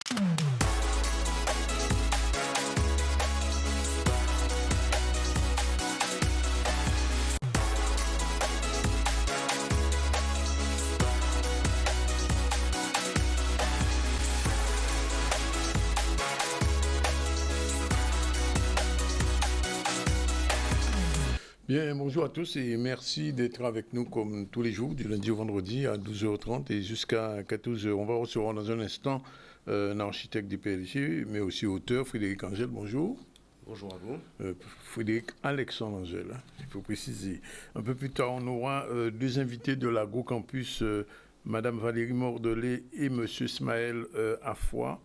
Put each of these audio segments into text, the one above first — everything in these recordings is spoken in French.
Bien, bonjour à tous et merci d'être avec nous comme tous les jours, du lundi au vendredi à 12h30 et jusqu'à 14h. On va recevoir dans un instant un architecte du PLG, mais aussi auteur, Frédéric Angèle, bonjour. Bonjour à vous. Frédéric Alexandre Angèle, il faut préciser. Un peu plus tard, on aura deux invités de l'Agrocampus, Madame Valérie Mordelet et Monsieur Ismaël Affoy,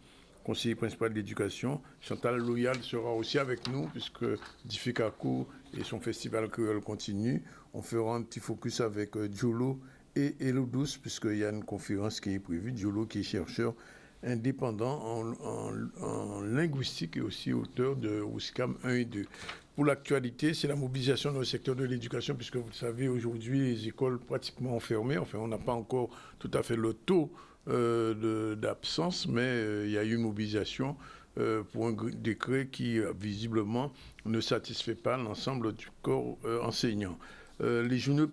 conseiller principal de l'éducation. Chantal Loyal sera aussi avec nous, puisque Difikaku et son festival créole continue. On fera un petit focus avec Diolo et Elo Douce, puisqu'il y a une conférence qui est prévue. Diolo, qui est chercheur indépendant en linguistique et aussi auteur de WUSCAM 1 et 2. Pour l'actualité, c'est la mobilisation dans le secteur de l'éducation, puisque vous le savez, aujourd'hui, les écoles pratiquement fermées. Enfin, on n'a pas encore tout à fait le taux d'absence, mais il y a eu une mobilisation pour un décret qui, visiblement, ne satisfait pas l'ensemble du corps enseignant. Les journées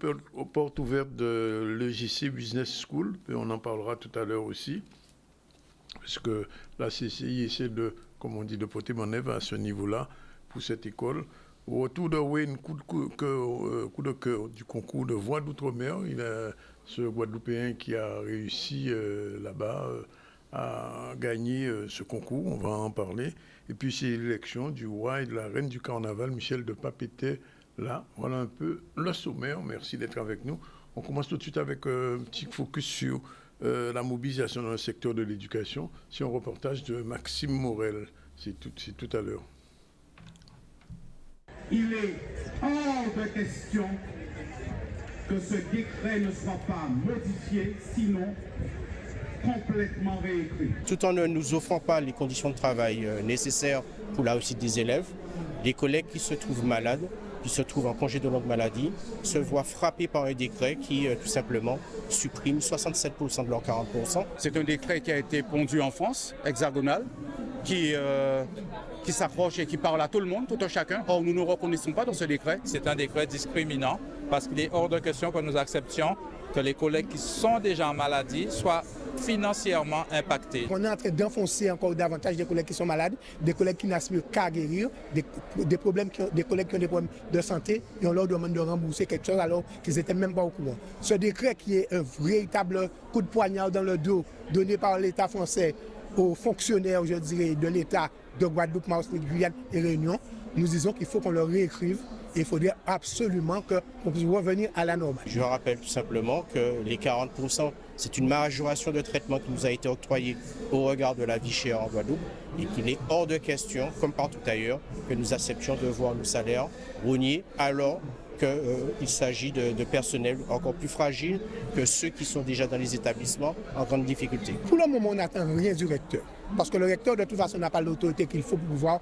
portes ouvertes de l'EJC Business School, et on en parlera tout à l'heure aussi, puisque la CCI essaie de, comme on dit, de porter manœuvre à ce niveau-là pour cette école. Au retour de Wayne, coup de cœur du concours de voix d'outre-mer, il y a ce Guadeloupéen qui a réussi là-bas à gagner ce concours, on va en parler. Et puis c'est l'élection du roi et de la reine du carnaval, Michel de Papeete, là. Voilà un peu le sommaire, merci d'être avec nous. On commence tout de suite avec un petit focus sur la mobilisation dans le secteur de l'éducation. C'est un reportage de Maxime Morel, c'est tout à l'heure. Il est hors de question que ce décret ne soit pas modifié, sinon complètement réécrit. Tout en ne nous offrant pas les conditions de travail nécessaires pour la réussite des élèves, les collègues qui se trouvent malades, qui se trouvent en congé de longue maladie, se voient frappés par un décret qui, tout simplement, supprime 67% de leurs 40%. C'est un décret qui a été pondu en France, hexagonal, qui s'approche et qui parle à tout le monde, tout un chacun. Or, nous ne nous reconnaissons pas dans ce décret. C'est un décret discriminant parce qu'il est hors de question que nous acceptions que les collègues qui sont déjà en maladie soient financièrement impactés. On est en train d'enfoncer encore davantage des collègues qui sont malades, des collègues qui n'aspirent qu'à guérir, des collègues qui ont des problèmes de santé et on leur demande de rembourser quelque chose alors qu'ils n'étaient même pas au courant. Ce décret qui est un véritable coup de poignard dans le dos donné par l'État français aux fonctionnaires, je dirais, de l'État de Guadeloupe, Martinique, Guyane et Réunion, nous disons qu'il faut qu'on le réécrive et il faudrait absolument qu'on puisse revenir à la normale. Je rappelle tout simplement que les 40%, c'est une majoration de traitement qui nous a été octroyée au regard de la vie chère en Guadeloupe et qu'il est hors de question, comme partout ailleurs, que nous acceptions de voir nos salaires rognés alors qu'il s'agit de personnel encore plus fragile que ceux qui sont déjà dans les établissements en grande difficulté. Pour le moment, on n'attend rien du recteur. Parce que le recteur, de toute façon, n'a pas l'autorité qu'il faut pour pouvoir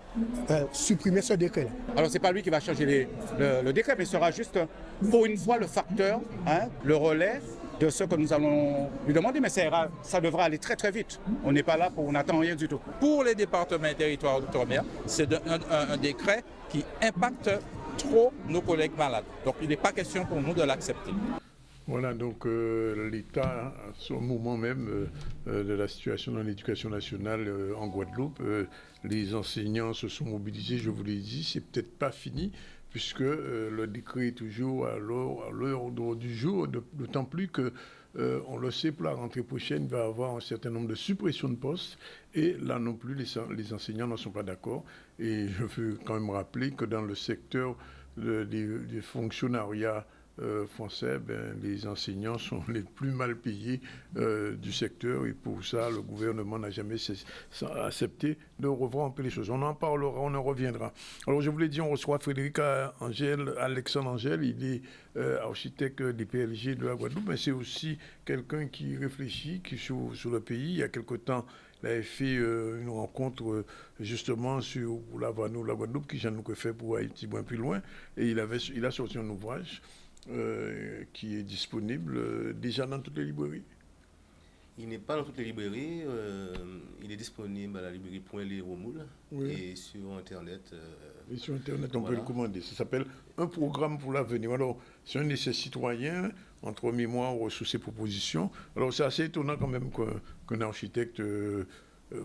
supprimer ce décret-là. Alors, ce n'est pas lui qui va changer le décret, mais ce sera juste, pour une fois, le facteur, le relais de ce que nous allons lui demander. Mais ça devra aller très, très vite. On n'est pas là on n'attend rien du tout. Pour les départements et territoires d'outre-mer, c'est un décret qui impacte trop nos collègues malades. Donc, il n'est pas question pour nous de l'accepter. Voilà, donc l'État, à ce moment même de la situation dans l'éducation nationale en Guadeloupe, les enseignants se sont mobilisés, je vous l'ai dit, c'est peut-être pas fini, puisque le décret est toujours à l'heure du jour, d'autant plus que, on le sait, pour la rentrée prochaine, il va y avoir un certain nombre de suppressions de postes, et là non plus, les enseignants n'en sont pas d'accord. Et je veux quand même rappeler que dans le secteur des fonctionnariats français, les enseignants sont les plus mal payés du secteur et pour ça, le gouvernement n'a jamais accepté de revoir un peu les choses. On en parlera, on en reviendra. Alors, je vous l'ai dit, on reçoit Frédéric Alexandre Angèle, il est architecte des PLG de la Guadeloupe, mais c'est aussi quelqu'un qui réfléchit, qui sur le pays. Il y a quelque temps, il avait fait une rencontre justement sur la Guadeloupe, qui j'en ai fait pour Haïti, bien plus loin, et il a sorti un ouvrage qui est disponible déjà dans toutes les librairies. Il n'est pas dans toutes les librairies, il est disponible à la librairie Point Les Romoul et sur Internet. Et sur Internet, on peut voilà. le commander. Ça s'appelle Un programme pour l'avenir. Alors, c'est un essai citoyen entre mémoire sous ses propositions. Alors, c'est assez étonnant quand même qu'un architecte,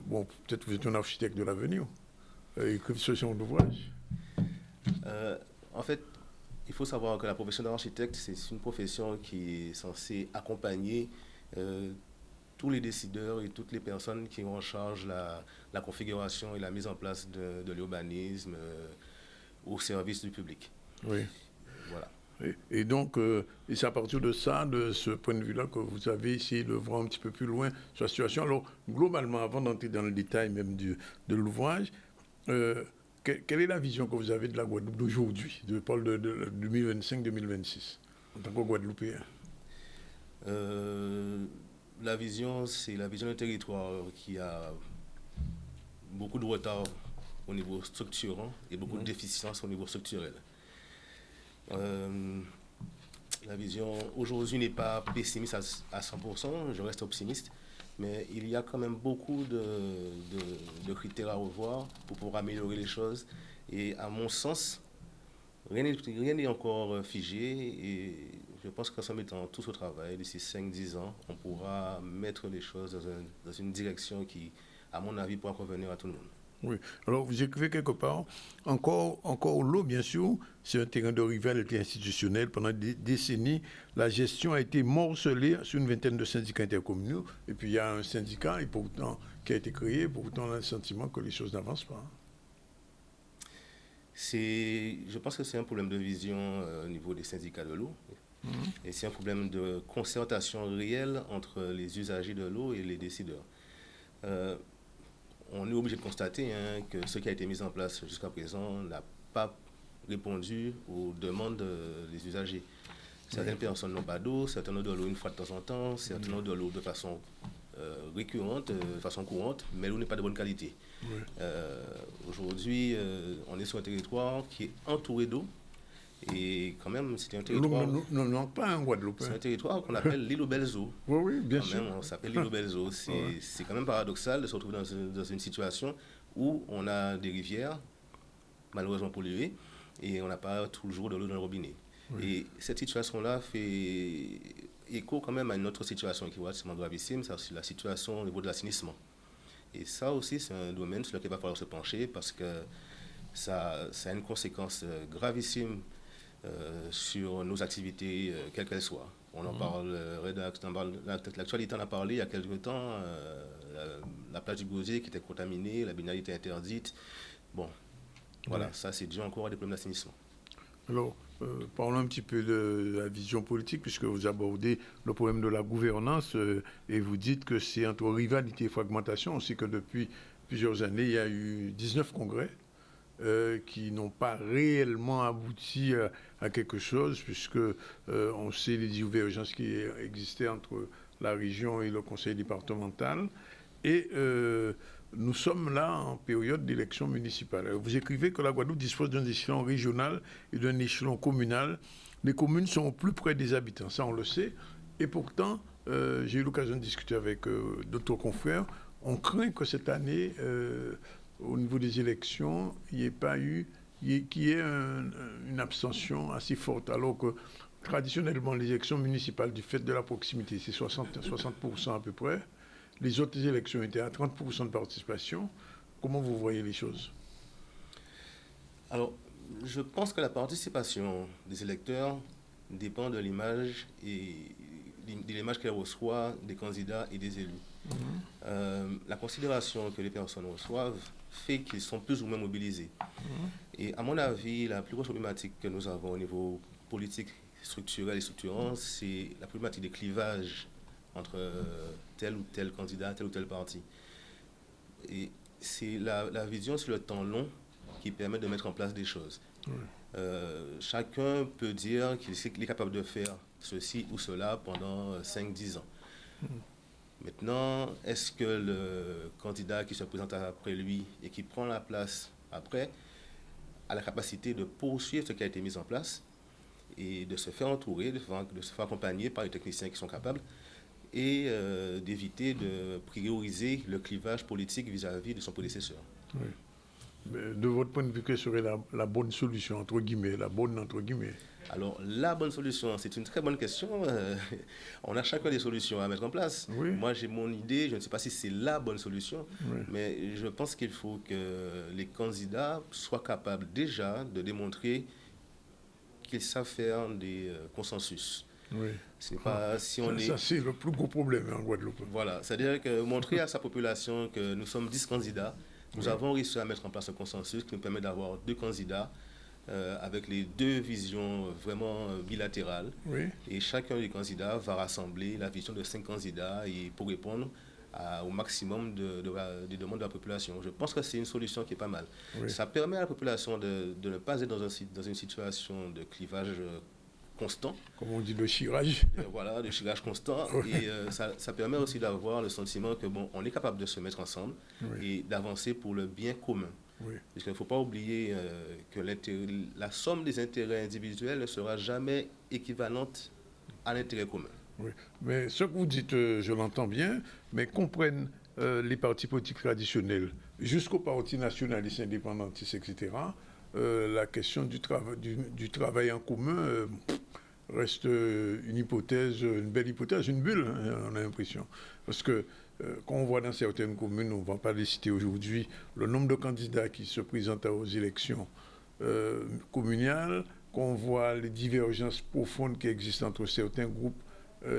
bon, peut-être vous êtes un architecte de l'avenir, écrive ce genre d'ouvrage. En fait, il faut savoir que la profession d'architecte, c'est une profession qui est censée accompagner tous les décideurs et toutes les personnes qui ont en charge la configuration et la mise en place de l'urbanisme au service du public. Oui. Voilà. Et donc, et c'est à partir de ça, de ce point de vue-là, que vous avez essayé de voir un petit peu plus loin sur la situation. Alors, globalement, avant d'entrer dans le détail même de l'ouvrage, quelle est la vision que vous avez de la Guadeloupe d'aujourd'hui, de 2025-2026, en tant que Guadeloupéen? La vision, c'est la vision d'un territoire qui a beaucoup de retard au niveau structurant et beaucoup de déficience au niveau structurel. La vision aujourd'hui n'est pas pessimiste à 100%, je reste optimiste, mais il y a quand même beaucoup de critères à revoir pour pouvoir améliorer les choses. Et à mon sens, rien n'est encore figé et je pense qu'en se mettant tous au travail, d'ici 5-10 ans, on pourra mettre les choses dans une direction qui, à mon avis, pourra convenir à tout le monde. Oui. Alors, vous écrivez quelque part, encore l'eau, bien sûr, c'est un terrain de rivalité institutionnelle. Pendant des décennies, la gestion a été morcelée sur une vingtaine de syndicats intercommunaux. Et puis, il y a un syndicat qui a été créé, pourtant, on a le sentiment que les choses n'avancent pas. Je pense que c'est un problème de vision au niveau des syndicats de l'eau. Et c'est un problème de concertation réelle entre les usagers de l'eau et les décideurs. On est obligé de constater que ce qui a été mis en place jusqu'à présent n'a pas répondu aux demandes des usagers. Certaines personnes n'ont pas d'eau, certaines ont de l'eau une fois de temps en temps, certaines ont de l'eau de façon récurrente, de façon courante, mais l'eau n'est pas de bonne qualité. Aujourd'hui, on est sur un territoire qui est entouré d'eau. Et quand même, c'est un territoire... Ne manque pas un Guadeloupe. C'est un territoire qu'on appelle l'île aux belles eaux. Oui, bien sûr. On s'appelle l'île aux belles eaux. C'est quand même paradoxal de se retrouver dans une situation où on a des rivières, malheureusement polluées, et on n'a pas toujours de l'eau dans le robinet. Et cette situation-là fait écho quand même à une autre situation qui est relativement gravissime, c'est la situation au niveau de l'assainissement. Et ça aussi, c'est un domaine sur lequel il va falloir se pencher parce que ça a une conséquence gravissime sur nos activités, quelles qu'elles soient. On en parle, l'actualité en a parlé il y a quelques temps, la plage du Gosier qui était contaminée, la baignade était interdite. Bon, voilà, ça c'est dû encore à des problèmes d'assainissement. Alors, parlons un petit peu de la vision politique, puisque vous abordez le problème de la gouvernance et vous dites que c'est entre rivalité et fragmentation. On sait que depuis plusieurs années, il y a eu 19 congrès qui n'ont pas réellement abouti à quelque chose, puisque on sait les divergences qui existaient entre la région et le conseil départemental. Et nous sommes là en période d'élection municipale. Vous écrivez que la Guadeloupe dispose d'un échelon régional et d'un échelon communal. Les communes sont au plus près des habitants, ça on le sait. Et pourtant, j'ai eu l'occasion de discuter avec d'autres confrères. On craint que cette année, au niveau des élections, il n'y ait pas eu, qu'il y ait une abstention assez forte, alors que traditionnellement, les élections municipales, du fait de la proximité, c'est 60% à peu près. Les autres élections étaient à 30% de participation. Comment vous voyez les choses? Alors, je pense que la participation des électeurs dépend de l'image et de l'image qu'elle reçoit des candidats et des élus. La considération que les personnes reçoivent fait qu'ils sont plus ou moins mobilisés. Et à mon avis, la plus grosse problématique que nous avons au niveau politique, structurel et structurant, c'est la problématique des clivages entre tel ou tel candidat, tel ou tel parti. Et c'est la vision sur le temps long qui permet de mettre en place des choses. Chacun peut dire qu'il est capable de faire ceci ou cela pendant 5-10 ans. Maintenant, est-ce que le candidat qui se présente après lui et qui prend la place après a la capacité de poursuivre ce qui a été mis en place et de se faire entourer, de se faire accompagner par les techniciens qui sont capables? et d'éviter de prioriser le clivage politique vis-à-vis de son prédécesseur. Oui. Mais de votre point de vue, quelle serait la bonne solution, entre guillemets, la bonne entre guillemets? Alors, la bonne solution, c'est une très bonne question. On a chacun des solutions à mettre en place. Oui. Moi, j'ai mon idée, je ne sais pas si c'est la bonne solution, Oui. mais je pense qu'il faut que les candidats soient capables déjà de démontrer qu'ils savent faire des consensus. Oui. C'est pas si on Ça, c'est le plus gros problème en Guadeloupe. Voilà, c'est-à-dire que montrer à sa population que nous sommes 10 candidats, nous avons réussi à mettre en place un consensus qui nous permet d'avoir 2 candidats avec les 2 visions vraiment bilatérales. Oui. Et chacun des candidats va rassembler la vision de 5 candidats et pour répondre au maximum des demandes de la population. Je pense que c'est une solution qui est pas mal. Oui. Ça permet à la population de ne pas être dans une situation de clivage constant. Comme on dit, le chirage. Voilà, de chirage constant. Et ça permet aussi d'avoir le sentiment que, bon, on est capable de se mettre ensemble et d'avancer pour le bien commun. Oui. Parce qu'il ne faut pas oublier que la somme des intérêts individuels ne sera jamais équivalente à l'intérêt commun. Oui. Mais ce que vous dites, je l'entends bien, mais comprennent les partis politiques traditionnels, jusqu'aux partis nationalistes, indépendantistes, etc., la question du travail en commun reste une hypothèse, une belle hypothèse, une bulle, hein, on a l'impression. Parce que quand on voit dans certaines communes, on ne va pas les citer aujourd'hui, le nombre de candidats qui se présentent aux élections communales, qu'on voit les divergences profondes qui existent entre certains groupes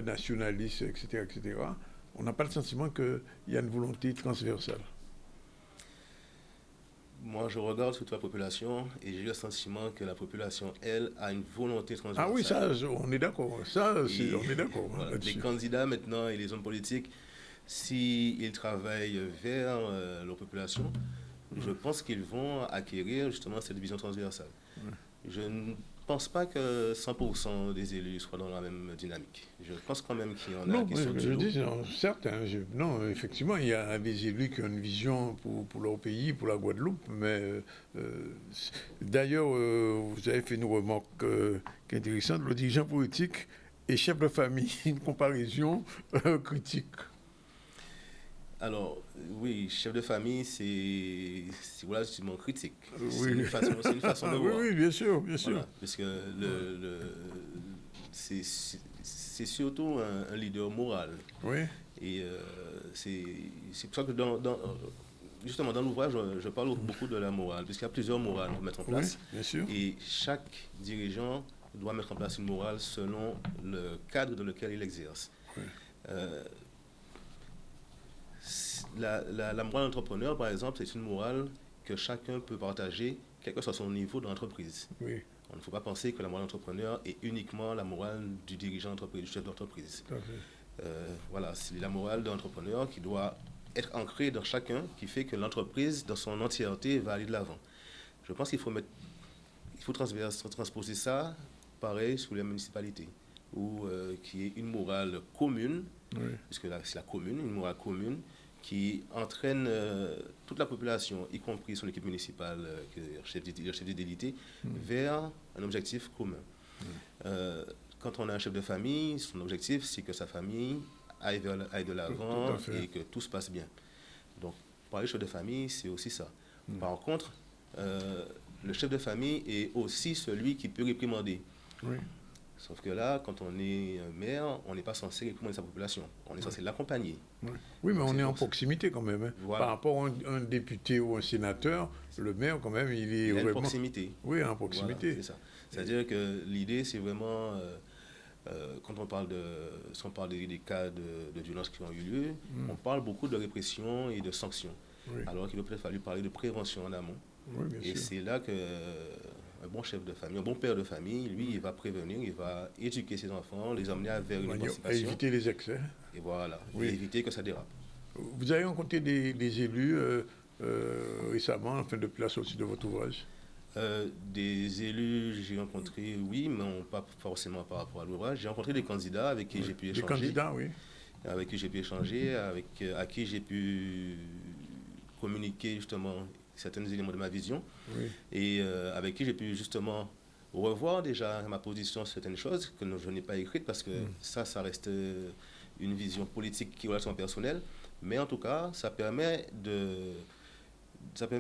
nationalistes, etc., on n'a pas le sentiment qu'il y a une volonté transversale. Moi, je regarde toute la population et j'ai le sentiment que la population, elle, a une volonté transversale. Ah oui, ça, on est d'accord. On est d'accord. Voilà, les candidats maintenant et les hommes politiques, s'ils travaillent vers leur population, je pense qu'ils vont acquérir justement cette vision transversale. Je ne pense pas que 100% des élus soient dans la même dynamique. Je pense quand même qu'il y en a qui sont... Je dis, certes, non, effectivement, il y a des élus qui ont une vision pour leur pays, pour la Guadeloupe, mais d'ailleurs, vous avez fait une remarque qui est intéressante, le dirigeant politique et chef de famille, une comparaison critique. Alors, oui, chef de famille, c'est relativement critique. Oui. C'est une façon de voir. Oui, bien sûr. Voilà, parce que c'est surtout un leader moral. Oui. Et c'est pour ça que justement, dans l'ouvrage, je parle beaucoup de la morale, puisqu'il y a plusieurs morales à mettre en place. Oui, bien sûr. Et chaque dirigeant doit mettre en place une morale selon le cadre dans lequel il exerce. Oui. La morale d'entrepreneur, par exemple, c'est une morale que chacun peut partager, quel que soit son niveau dans l'entreprise. Oui. On ne faut pas penser que la morale d'entrepreneur est uniquement la morale du dirigeant d'entreprise, du chef d'entreprise. Voilà, c'est la morale de l'entrepreneur qui doit être ancrée dans chacun, qui fait que l'entreprise, dans son entièreté, va aller de l'avant. Je pense qu'il faut transposer ça, pareil, sur les municipalités, où qui est une morale commune, puisque là, c'est la commune, une morale commune, qui entraîne toute la population, y compris son équipe municipale, le chef d'identité, vers un objectif commun. Quand on a un chef de famille, son objectif, c'est que sa famille aille de l'avant et que tout se passe bien. Donc, parler de chef de famille, c'est aussi ça. Par contre, le chef de famille est aussi celui qui peut réprimander. Oui. Sauf que là, quand on est maire, on n'est pas censé réprimander sa population. On est censé l'accompagner. Oui, mais on est en proximité quand même. Hein. Voilà. Par rapport à un député ou un sénateur, le maire, quand même, il est vraiment... en proximité. Oui, en proximité. Voilà, c'est ça. C'est-à-dire que l'idée, c'est vraiment... quand on parle des cas de violence qui ont eu lieu, on parle beaucoup de répression et de sanctions. Oui. Alors qu'il aurait peut-être fallu parler de prévention en amont. Oui, bien sûr. C'est là que... un bon chef de famille, un bon père de famille, lui, il va prévenir, il va éduquer ses enfants, les emmener vers une émancipation. Éviter les excès. Et voilà, et éviter que ça dérape. Vous avez rencontré des élus récemment, en fin de place aussi de votre ouvrage? Des élus, j'ai rencontré, oui, mais pas forcément par rapport à l'ouvrage. J'ai rencontré des candidats avec qui j'ai pu échanger. Des candidats, oui. Avec qui j'ai pu échanger, à qui j'ai pu communiquer justement certains éléments de ma vision, et avec qui j'ai pu justement revoir déjà ma position sur certaines choses que je n'ai pas écrites parce que ça reste une vision politique qui est relativement personnelle, mais en tout cas, ça permet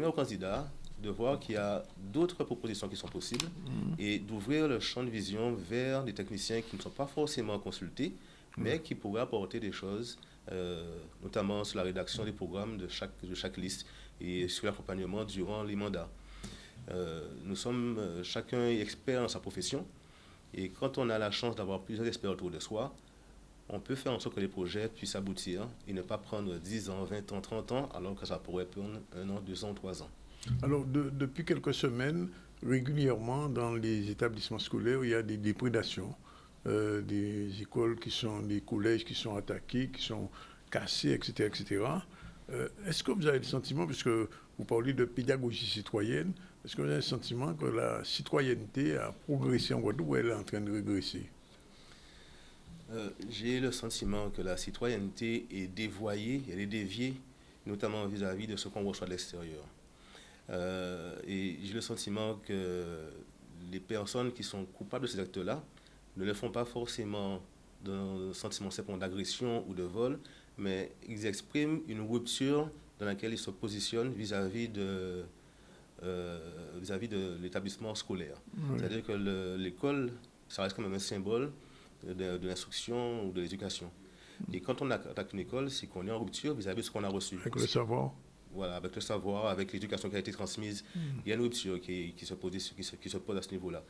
aux candidats de voir qu'il y a d'autres propositions qui sont possibles et d'ouvrir le champ de vision vers des techniciens qui ne sont pas forcément consultés, mais qui pourraient apporter des choses, notamment sur la rédaction des programmes de chaque liste et sur l'accompagnement durant les mandats. Nous sommes chacun expert dans sa profession et quand on a la chance d'avoir plusieurs experts autour de soi, on peut faire en sorte que les projets puissent aboutir et ne pas prendre 10 ans, 20 ans, 30 ans, alors que ça pourrait prendre 1 an, 2 ans, 3 ans. Alors, depuis quelques semaines, régulièrement, dans les établissements scolaires, il y a des déprédations, des écoles des collèges qui sont attaqués, qui sont cassés, etc., etc. Est-ce que vous avez le sentiment, puisque vous parlez de pédagogie citoyenne, est-ce que vous avez le sentiment que la citoyenneté a progressé en Guadeloupe ou elle est en train de régresser? J'ai le sentiment que la citoyenneté est dévoyée, elle est déviée, notamment vis-à-vis de ce qu'on reçoit de l'extérieur. Et j'ai le sentiment que les personnes qui sont coupables de ces actes-là ne le font pas forcément d'un sentiment simplement d'agression ou de vol, mais ils expriment une rupture dans laquelle ils se positionnent vis-à-vis de l'établissement scolaire. Oui. C'est-à-dire que l'école, ça reste quand même un symbole de l'instruction ou de l'éducation. Et quand on attaque une école, c'est qu'on est en rupture vis-à-vis de ce qu'on a reçu. Avec le savoir. Voilà, avec le savoir, avec l'éducation qui a été transmise, il y a une rupture qui se pose à ce niveau-là.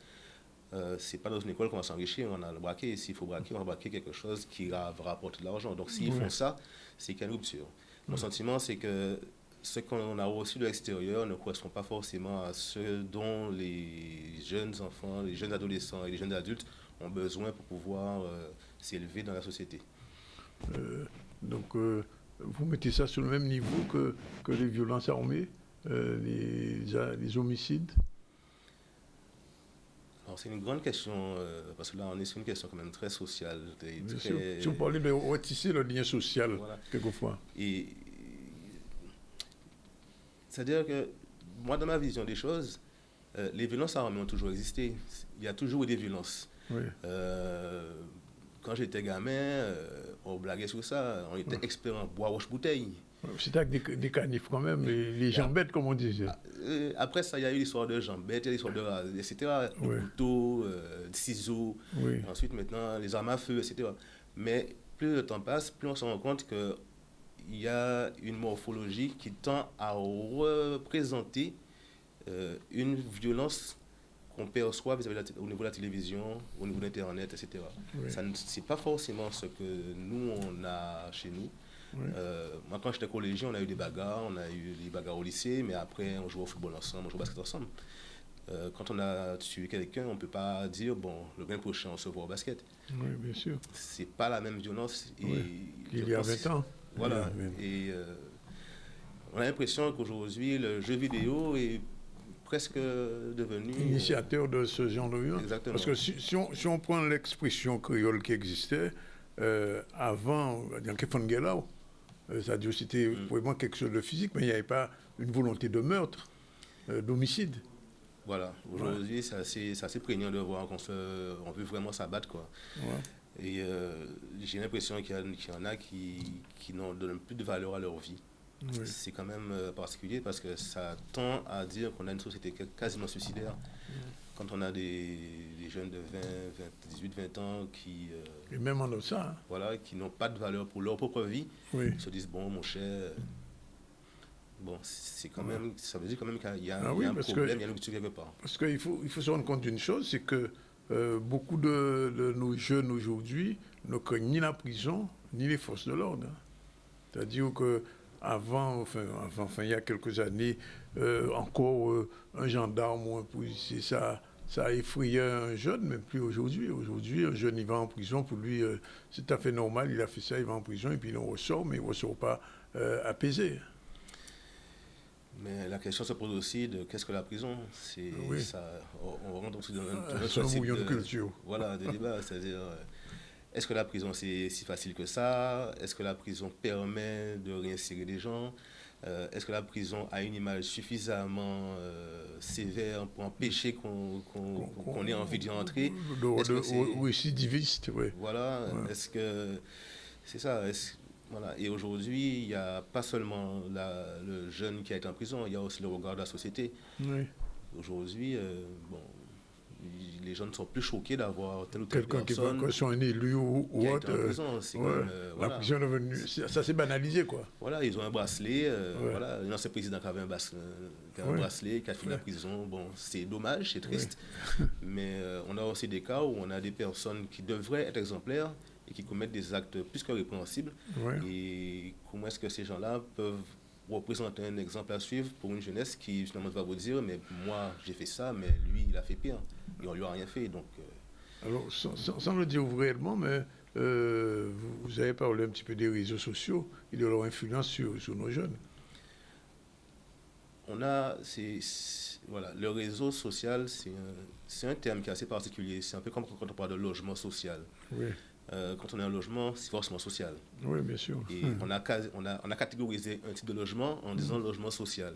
C'est pas dans une école qu'on va s'enrichir, on a le braquer. S'il faut braquer, on va braquer quelque chose qui va rapporter de l'argent. Donc s'ils font ça, c'est qu'il y a une rupture. Mon sentiment, c'est que ce qu'on a reçu de l'extérieur ne correspond pas forcément à ce dont les jeunes enfants, les jeunes adolescents et les jeunes adultes ont besoin pour pouvoir s'élever dans la société. Donc, vous mettez ça sur le même niveau que les violences armées, les homicides? Alors, c'est une grande question, parce que là, on est sur une question quand même très sociale. Si vous parlez de retisser le lien social, voilà. Quelquefois. Et c'est-à-dire que, moi, dans ma vision des choses, les violences armées ont toujours existé. Il y a toujours eu des violences. Oui. Quand j'étais gamin, on blaguait sur ça, on était expert en bois roche-bouteille. C'était avec des canifs quand même, les jambettes, comme on disait. Après ça, il y a eu l'histoire de jambettes, l'histoire de etc., de couteaux, de ciseaux, ensuite maintenant les armes à feu, etc. Mais plus le temps passe, plus on se rend compte qu'il y a une morphologie qui tend à représenter une violence qu'on perçoit au niveau de la télévision, au niveau de l'Internet, etc. Oui. Ça c'est pas forcément ce que nous, on a chez nous. Oui. Moi, quand j'étais collégien, on a eu des bagarres, on a eu des bagarres au lycée, mais après, on joue au football ensemble, on joue au basket ensemble. Quand on a tué quelqu'un, on ne peut pas dire, bon, le gain prochain, on se voit au basket. Oui, bien sûr. C'est pas la même violence. Il y a 20 ans. Voilà. Et on a l'impression qu'aujourd'hui, le jeu vidéo est presque devenu... Initiateur de ce genre de violence. Exactement. Parce que si on prend l'expression créole qui existait, avant, dans le Kefangela, c'est-à-dire c'était vraiment quelque chose de physique, mais il n'y avait pas une volonté de meurtre, d'homicide. Voilà. Aujourd'hui, c'est assez prégnant de voir qu'on veut vraiment s'abattre, quoi. Ouais. Et j'ai l'impression qu'il y en a qui n'en donnent plus de valeur à leur vie. Oui. C'est quand même particulier parce que ça tend à dire qu'on a une société quasiment suicidaire. Quand on a des jeunes de 18, 20 ans qui... et même en ça. Hein. Voilà, qui n'ont pas de valeur pour leur propre vie, se disent, bon, mon cher... Bon, c'est quand même... Ça veut dire quand même qu'il y a, un problème, il y a une rupture quelque part. Parce qu'il faut se rendre compte d'une chose, c'est que beaucoup de nos jeunes aujourd'hui ne craignent ni la prison, ni les forces de l'ordre. Hein. C'est-à-dire que... Avant, il y a quelques années, encore un gendarme ou un policier, ça effrayait un jeune, mais plus aujourd'hui. Aujourd'hui, un jeune, il va en prison, pour lui, c'est tout à fait normal, il a fait ça, il va en prison, et puis il en ressort, mais il ne ressort pas apaisé. Mais la question se pose aussi de qu'est-ce que la prison? On rentre aussi dans un bouillon de culture. Voilà, de débat, c'est-à-dire... Est-ce que la prison, c'est si facile que ça? Est-ce que la prison permet de réinsérer des gens? Est-ce que la prison a une image suffisamment sévère pour empêcher qu'on ait envie d'y entrer? Récidiviste, oui. Voilà. Ouais. Est-ce que C'est ça. Voilà. Et aujourd'hui, il n'y a pas seulement le jeune qui a été en prison, il y a aussi le regard de la société. Oui. Aujourd'hui, les gens ne sont plus choqués d'avoir telle ou telle Quelqu'un qui personne va, soit un élu ou qui a autre. été en prison. C'est Ouais. comme, La voilà. prison est devenue. Ça s'est banalisé, quoi. Voilà, ils ont un bracelet. Ouais. Voilà, l'ancien président qui avait un Ouais. bracelet, qui a fini la prison. Bon, c'est dommage, c'est triste. Mais on a aussi des cas où on a des personnes qui devraient être exemplaires et qui commettent des actes plus que répréhensibles. Ouais. Et comment est-ce que ces gens-là peuvent représenter un exemple à suivre pour une jeunesse qui finalement va vous dire, mais moi j'ai fait ça, mais lui il a fait pire et on lui a rien fait. Donc Alors, sans le dire réellement, mais vous avez parlé un petit peu des réseaux sociaux et de leur influence sur nos jeunes. on a, voilà, le réseau social, c'est un terme qui est assez particulier. C'est un peu comme quand on parle de logement social. Oui, Quand on a un logement, c'est forcément social. oui, bien sûr. Et on a catégorisé un type de logement en disant logement social.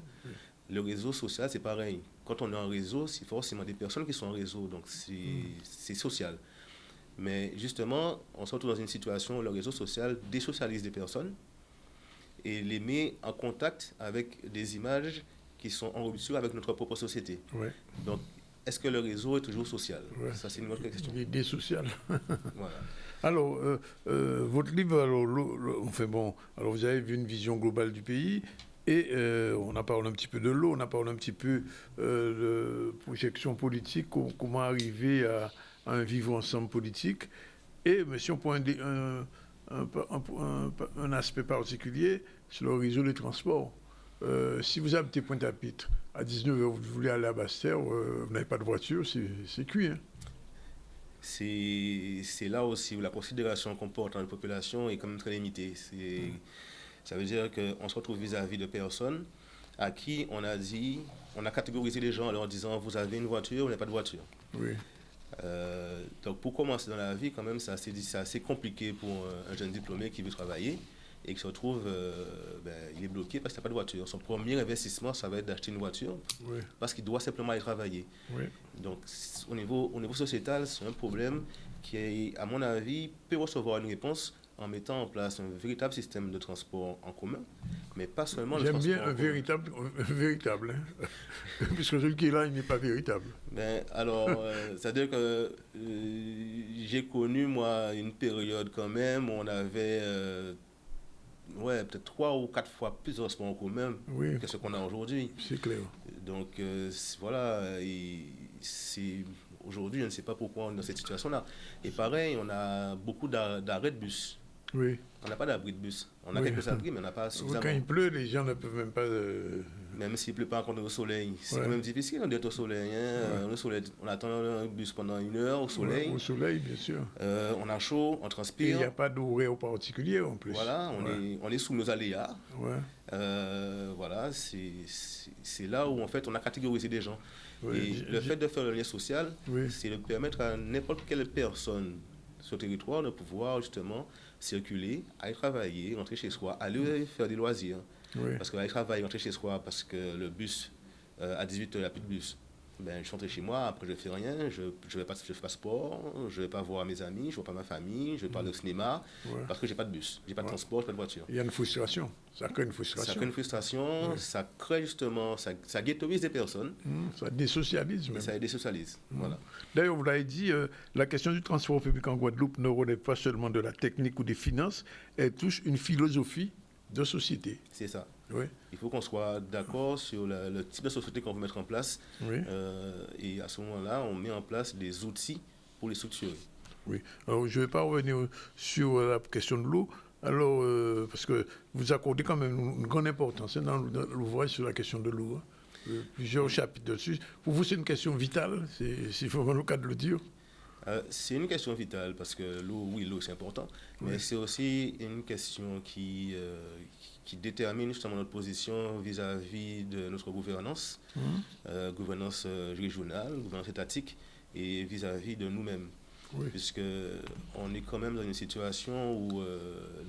Le réseau social, c'est pareil. Quand on est en réseau, c'est forcément des personnes qui sont en réseau, donc c'est social. Mais justement, on se retrouve dans une situation où le réseau social désocialise des personnes et les met en contact avec des images qui sont en rupture avec notre propre société. Ouais. Donc, est-ce que le réseau est toujours social? Ouais. Ça, c'est une autre question. L'idée sociale. Voilà. Alors, votre livre, alors, alors vous avez vu une vision globale du pays et on a parlé un petit peu de l'eau, on a parlé un petit peu de projection politique, comment arriver à un vivre ensemble politique. Et mais si on prend un aspect particulier, c'est le réseau des transports. Si vous habitez Pointe-à-Pitre, à 19h, vous voulez aller à Basse-Terre, vous n'avez pas de voiture, c'est cuit. Hein. C'est là aussi où la considération qu'on porte dans la population est quand même très limitée. Ça veut dire qu'on se retrouve vis-à-vis de personnes à qui on a catégorisé les gens en leur disant vous avez une voiture, vous n'avez pas de voiture. Oui. Donc pour commencer dans la vie, quand même, c'est assez compliqué pour un jeune diplômé qui veut travailler et qui se retrouve, il est bloqué parce qu'il n'a pas de voiture. Son premier investissement, ça va être d'acheter une voiture parce qu'il doit simplement aller travailler. Oui. Donc au niveau sociétal, c'est un problème qui, à mon avis, peut recevoir une réponse en mettant en place un véritable système de transport en commun, mais pas seulement le transport J'aime bien en un véritable, hein. Puisque celui qui est là, il n'est pas véritable. Alors, c'est-à-dire que j'ai connu, moi, une période quand même où on avait peut-être 3 ou 4 fois plus de transports en commun que ce qu'on a aujourd'hui. C'est clair. Donc, voilà, aujourd'hui, je ne sais pas pourquoi on est dans cette situation-là. Et pareil, on a beaucoup d'arrêts de bus. Oui. On n'a pas d'abri de bus. On a quelques abris, mais on n'a pas suffisamment. Quand il pleut, les gens ne peuvent même pas... Même s'il ne pleut pas quand on est au soleil. C'est quand même difficile d'être au soleil. Hein. Le soleil. On attend un bus pendant 1 heure au soleil. Au soleil, bien sûr. On a chaud, on transpire. Et il n'y a pas d'horaire particulier en plus. Voilà, on est sous nos aléas. Ouais. Voilà, c'est là où en fait on a catégorisé des gens. Oui, et le fait de faire le lien social, c'est de permettre à n'importe quelle personne sur le territoire de pouvoir justement circuler, aller travailler, rentrer chez soi, aller faire des loisirs. Parce qu'aller travailler, rentrer chez soi, parce que le bus, à 18h, il n'y a plus de bus. Je suis rentré chez moi, après je ne fais rien, je ne fais pas sport, je ne vais pas voir mes amis, je ne vois pas ma famille, je ne vais pas aller au cinéma, parce que je n'ai pas de bus, je n'ai pas de transport, je n'ai pas de voiture. Il y a une frustration, ça crée une frustration. Ça crée une frustration, ça crée justement, ça ghettoise des personnes. Ça désocialise même. Et ça désocialise, voilà. D'ailleurs, vous l'avez dit, la question du transport public en Guadeloupe ne relève pas seulement de la technique ou des finances, elle touche une philosophie de société. C'est ça. Oui. Il faut qu'on soit d'accord sur le type de société qu'on veut mettre en place. Et à ce moment-là, on met en place des outils pour les structurer. Oui. Alors, je ne vais pas revenir sur la question de l'eau. Alors, parce que vous accordez quand même une grande importance dans l'ouvrage sur la question de l'eau. Plusieurs chapitres dessus. Pour vous, c'est une question vitale, c'est vraiment le cas de le dire. C'est une question vitale parce que l'eau c'est important, mais c'est aussi une question qui détermine justement notre position vis-à-vis de notre gouvernance, gouvernance régionale, gouvernance étatique et vis-à-vis de nous-mêmes. Puisque on est quand même dans une situation où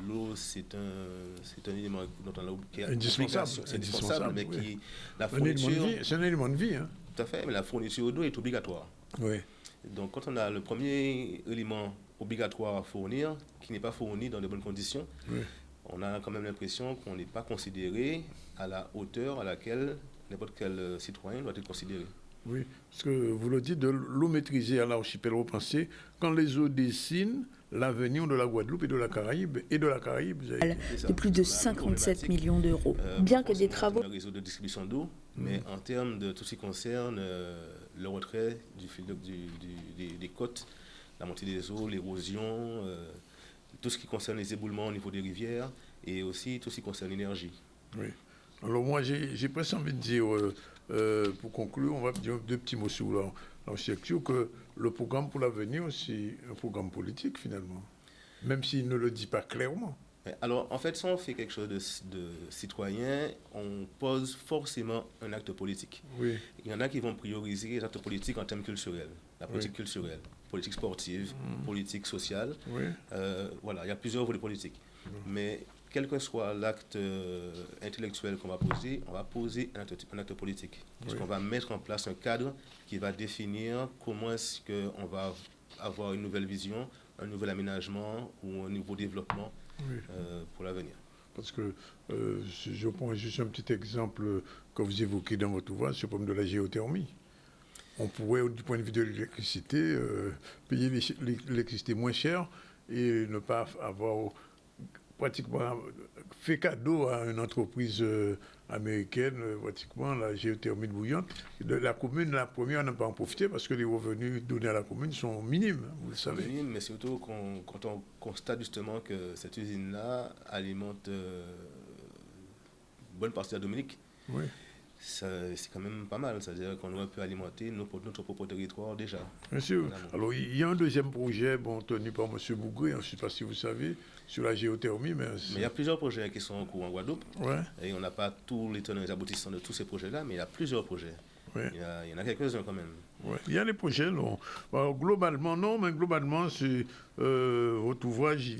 l'eau c'est un élément dont on a qui est indispensable, mais qui la fourniture, c'est un élément de vie. Hein. Tout à fait, mais la fourniture d'eau est obligatoire. Oui. Donc quand on a le premier élément obligatoire à fournir qui n'est pas fourni dans de bonnes conditions. Oui. On a quand même l'impression qu'on n'est pas considéré à la hauteur à laquelle n'importe quel citoyen doit être considéré. Oui, parce que vous le dites, de l'eau maîtrisée à l'archipel repensé, quand les eaux dessinent l'avenir de la Guadeloupe et de la Caraïbe, de plus de 57 millions d'euros. Bien que des travaux... Un réseau de distribution d'eau, mais en termes de tout ce qui concerne le retrait du fil des côtes, la montée des eaux, l'érosion, tout ce qui concerne les éboulements au niveau des rivières et aussi tout ce qui concerne l'énergie. Oui. Alors moi, j'ai presque envie de dire, pour conclure, on va dire deux petits mots sur l'architecture, que le programme pour l'avenir, c'est un programme politique finalement, même s'il ne le dit pas clairement. Alors, en fait, si on fait quelque chose de citoyen, on pose forcément un acte politique. Oui. Il y en a qui vont prioriser les actes politiques en termes culturels, la politique culturelle, politique sportive, politique sociale. Oui. Voilà, il y a plusieurs volets politiques. Mais quel que soit l'acte intellectuel qu'on va poser un acte politique. Puisqu'on va mettre en place un cadre qui va définir comment est-ce qu'on va avoir une nouvelle vision, un nouvel aménagement ou un nouveau développement pour l'avenir. Parce que je prends juste un petit exemple que vous évoquez dans votre ouvrage, ce problème de la géothermie. On pourrait, du point de vue de l'électricité, payer l'électricité moins cher et ne pas avoir pratiquement fait cadeau à une entreprise américaine, pratiquement la géothermie bouillante. La commune, la première, n'a pas en profité parce que les revenus donnés à la commune sont minimes, vous le savez. Minimes, mais surtout quand on constate justement que cette usine-là alimente une bonne partie de la Dominique. Oui. C'est quand même pas mal, c'est-à-dire qu'on aurait pu alimenter notre propre territoire déjà. Bien sûr. Alors il y a un deuxième projet tenu par M. Bougré, je ne sais pas si vous savez, sur la géothermie. Mais il y a plusieurs projets qui sont en cours en Guadeloupe. Ouais. Et on n'a pas tous les tenants et les aboutissants de tous ces projets-là, mais il y a plusieurs projets. Ouais. Il y en a quelques-uns quand même. Ouais. Il y a des projets, non. Alors, globalement, non, mais globalement, c'est votre ouvrage,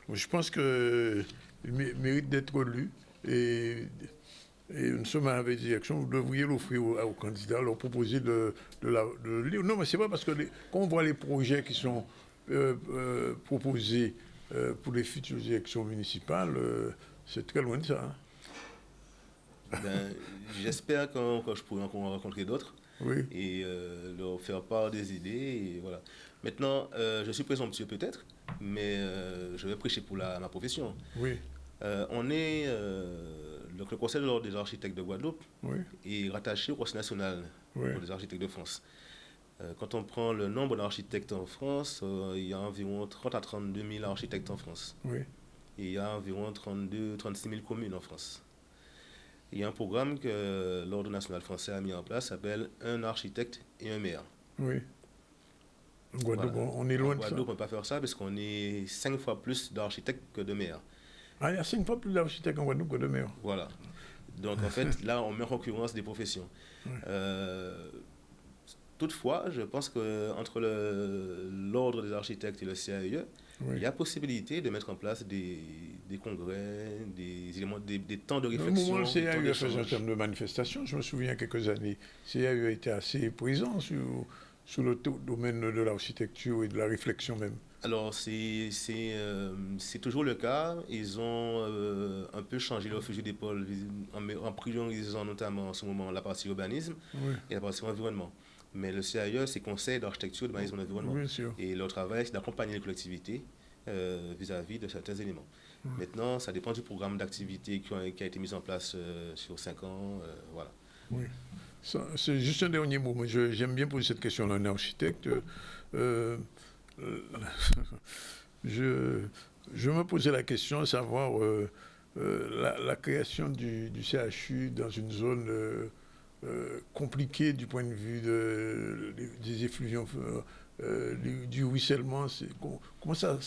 je pense qu'il mérite d'être lu. Et nous sommes à la direction, vous devriez l'offrir aux candidats, leur proposer de lire. Non, mais c'est vrai parce que quand on voit les projets qui sont proposés pour les futures élections municipales, c'est très loin de ça. Hein. J'espère que je pourrai encore rencontrer d'autres et leur faire part des idées. Et voilà. Maintenant, je suis présomptueux peut-être, mais je vais prêcher pour ma profession. Oui. On est... Donc, le Conseil de l'Ordre des architectes de Guadeloupe est rattaché au Conseil national des architectes de France. Quand on prend le nombre d'architectes en France, il y a environ 30 à 32 000 architectes en France. Oui. Et il y a environ 36 000 communes en France. Il y a un programme que l'Ordre national français a mis en place, s'appelle Un architecte et un maire. Oui. En Guadeloupe, on est loin de ça. En Guadeloupe, on ne peut pas faire ça parce qu'on est 5 fois plus d'architectes que de maires. Ah, il y a 5 fois plus d'architectes en Guadeloupe que de maires. Voilà. Donc, en fait, là, on met en concurrence des professions. Toutefois, je pense qu'entre l'Ordre des architectes et le CAE, il y a possibilité de mettre en place des congrès, des temps de réflexion. Au moment où le CAE faisait un terme de manifestation, je me souviens, il y a quelques années, le CAE était assez présent sur le domaine de l'architecture et de la réflexion même. Alors, c'est toujours le cas. Ils ont un peu changé leur fusil d'épaule en priorisant notamment en ce moment la partie urbanisme et la partie environnement. Mais le CAE, c'est Conseil d'architecture, d'urbanisme et d'environnement. Et leur travail, c'est d'accompagner les collectivités vis-à-vis de certains éléments. Maintenant, ça dépend du programme d'activité qui a été mis en place sur 5 ans. Voilà. Oui. C'est juste un dernier mot. Moi, j'aime bien poser cette question à un architecte. Je me posais la question de savoir la création du CHU dans une zone compliquée du point de vue des effluvions, du ruissellement. Comment ça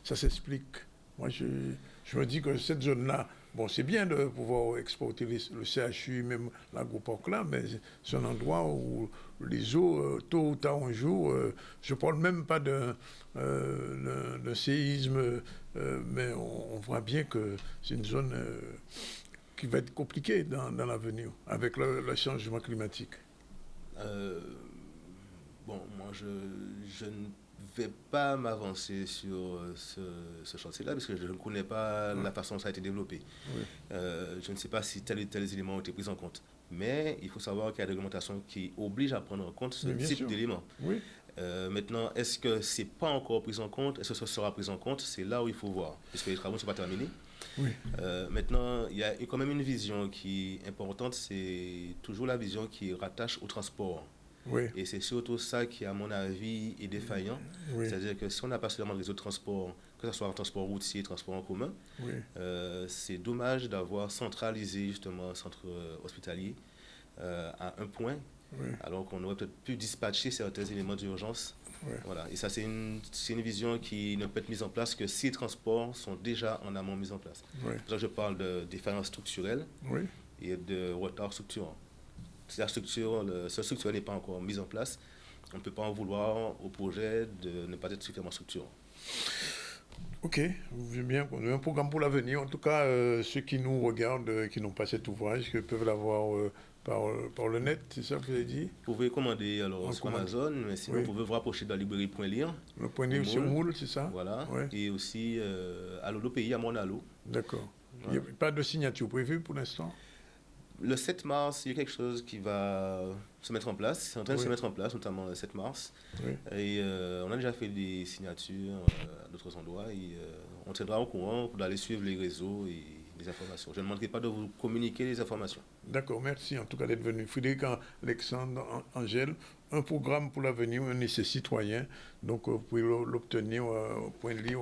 s'explique? Moi, je me dis que cette zone-là, bon, c'est bien de pouvoir exporter le CHU, même l'agroparc là, mais c'est un endroit où les eaux, tôt ou tard un jour, je ne parle même pas d'un séisme, mais on voit bien que c'est une zone qui va être compliquée dans l'avenir, avec le changement climatique. Bon, moi, je ne vais pas m'avancer sur ce chantier-là parce que je ne connais pas la façon dont ça a été développé. Oui. Je ne sais pas si tels et tels éléments ont été pris en compte. Mais il faut savoir qu'il y a des réglementations qui obligent à prendre en compte ce type d'éléments. Oui. Maintenant, est-ce que ce n'est pas encore pris en compte? Est-ce que ce sera pris en compte? C'est là où il faut voir, puisque les travaux ne sont pas terminés. Oui. Maintenant, il y a quand même une vision qui est importante, c'est toujours la vision qui rattache au transport. Oui. Et c'est surtout ça qui, à mon avis, est défaillant. Oui. C'est-à-dire que si on n'a pas seulement de réseau de transport, que ce soit un transport routier, transport en commun, Oui. c'est dommage d'avoir centralisé justement un centre hospitalier à un point, Oui. alors qu'on aurait peut-être pu dispatcher certains éléments d'urgence. Oui. Voilà. Et ça, c'est une vision qui ne peut être mise en place que si les transports sont déjà en amont mis en place. Oui. C'est pour ça que je parle de défaillance structurelle Oui. et de retard structurant. Si la structure, ce structurel n'est pas encore mise en place, on ne peut pas en vouloir au projet de ne pas être suffisamment structurant. Ok, vous voyez bien qu'on a un programme pour l'avenir. En tout cas, ceux qui nous regardent, qui n'ont pas cet ouvrage, que peuvent l'avoir par le net, c'est ça que vous avez dit? Vous pouvez commander alors sur Amazon, mais sinon vous pouvez vous rapprocher de la librairie Point Lire. Le Point Lire sur Moule, c'est ça? Voilà, ouais. Et aussi à l'Olo Pays, à Monalo. D'accord. Voilà. Il n'y a pas de signature prévue pour l'instant? Le 7 mars, il y a quelque chose qui va se mettre en place. C'est en train de se mettre en place, notamment le 7 mars. Oui. Et on a déjà fait des signatures à d'autres endroits. Et on tiendra au courant pour aller suivre les réseaux et les informations. Je ne demanderai pas de vous communiquer les informations. D'accord, merci en tout cas d'être venu. Frédéric Alexandre Angèle, un programme pour l'avenir, un essai citoyen. Donc vous pouvez l'obtenir au Point Lire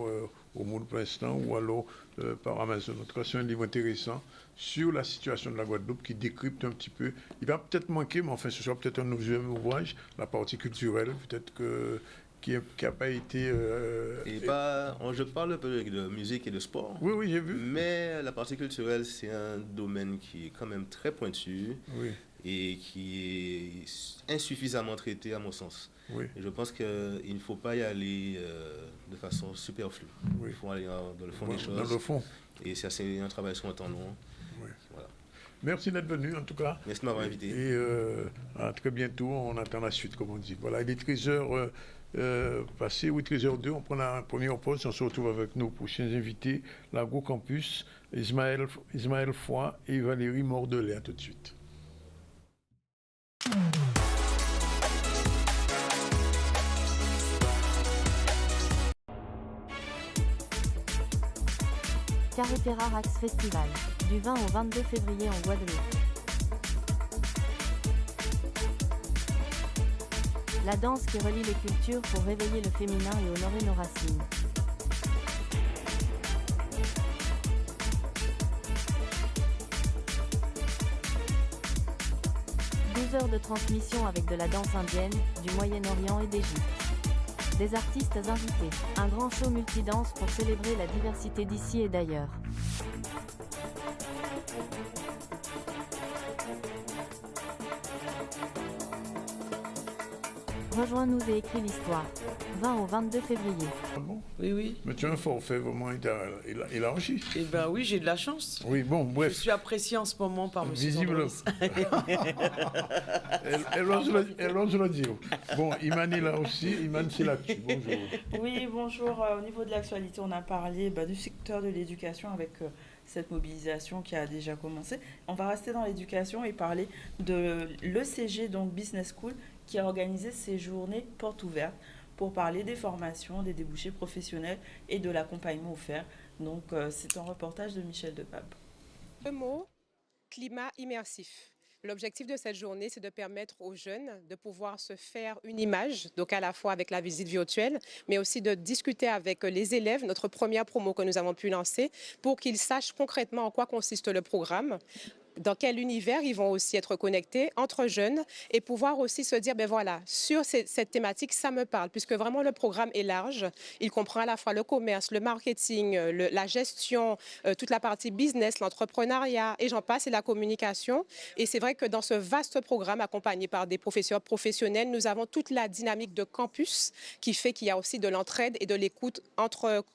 au Moule pour l'instant ou alors par Amazon. En tout cas, c'est un livre intéressant sur la situation de la Guadeloupe qui décrypte un petit peu. Il va peut-être manquer, mais enfin ce sera peut-être un deuxième ouvrage, la partie culturelle, peut-être qui n'a pas été... je parle un peu de musique et de sport. Oui, oui, j'ai vu. Mais la partie culturelle, c'est un domaine qui est quand même très pointu. Oui. Et qui est insuffisamment traité à mon sens. Oui. Et je pense qu'il ne faut pas y aller de façon superflue. Oui. Il faut aller dans le fond des choses. Dans le fond. Et c'est un travail sur un temps long. Oui. Voilà. Merci d'être venu en tout cas. Merci de m'avoir invité. Et à très bientôt, on attend la suite comme on dit. Voilà, il est 13h passé, oui 13h02, on prend la première pause, on se retrouve avec nos prochains invités, l'Agrocampus, Ismaël Foy et Valérie Mordelet. À tout de suite. Carretera Rax Festival, du 20 au 22 février en Guadeloupe. La danse qui relie les cultures pour réveiller le féminin et honorer nos racines. Heures de transmission avec de la danse indienne, du Moyen-Orient et d'Égypte. Des artistes invités, un grand show multidanse pour célébrer la diversité d'ici et d'ailleurs. Rejoins-nous et écris l'histoire. 20 au 22 février. Ah bon? Oui, oui. Mais tu as un forfait vraiment élargi. Eh bien oui, j'ai de la chance. Oui, bon, bref. Je suis appréciée en ce moment par M. Visible. Elle ose le dire. Bon, Imane est là aussi. Imane, c'est là-dessus. Bonjour. Oui, bonjour. Au niveau de l'actualité, on a parlé du secteur de l'éducation avec cette mobilisation qui a déjà commencé. On va rester dans l'éducation et parler de l'ECG, donc Business School, qui a organisé ces journées portes ouvertes pour parler des formations, des débouchés professionnels et de l'accompagnement offert. Donc, c'est un reportage de Michel Depape. Le mot climat immersif. L'objectif de cette journée, c'est de permettre aux jeunes de pouvoir se faire une image, donc à la fois avec la visite virtuelle, mais aussi de discuter avec les élèves, notre première promo que nous avons pu lancer, pour qu'ils sachent concrètement en quoi consiste le programme, dans quel univers ils vont aussi être connectés entre jeunes et pouvoir aussi se dire, ben voilà, sur cette thématique, ça me parle, puisque vraiment le programme est large. Il comprend à la fois le commerce, le marketing, la gestion, toute la partie business, l'entrepreneuriat, et j'en passe, et la communication. Et c'est vrai que dans ce vaste programme, accompagné par des professeurs professionnels, nous avons toute la dynamique de campus qui fait qu'il y a aussi de l'entraide et de l'écoute entre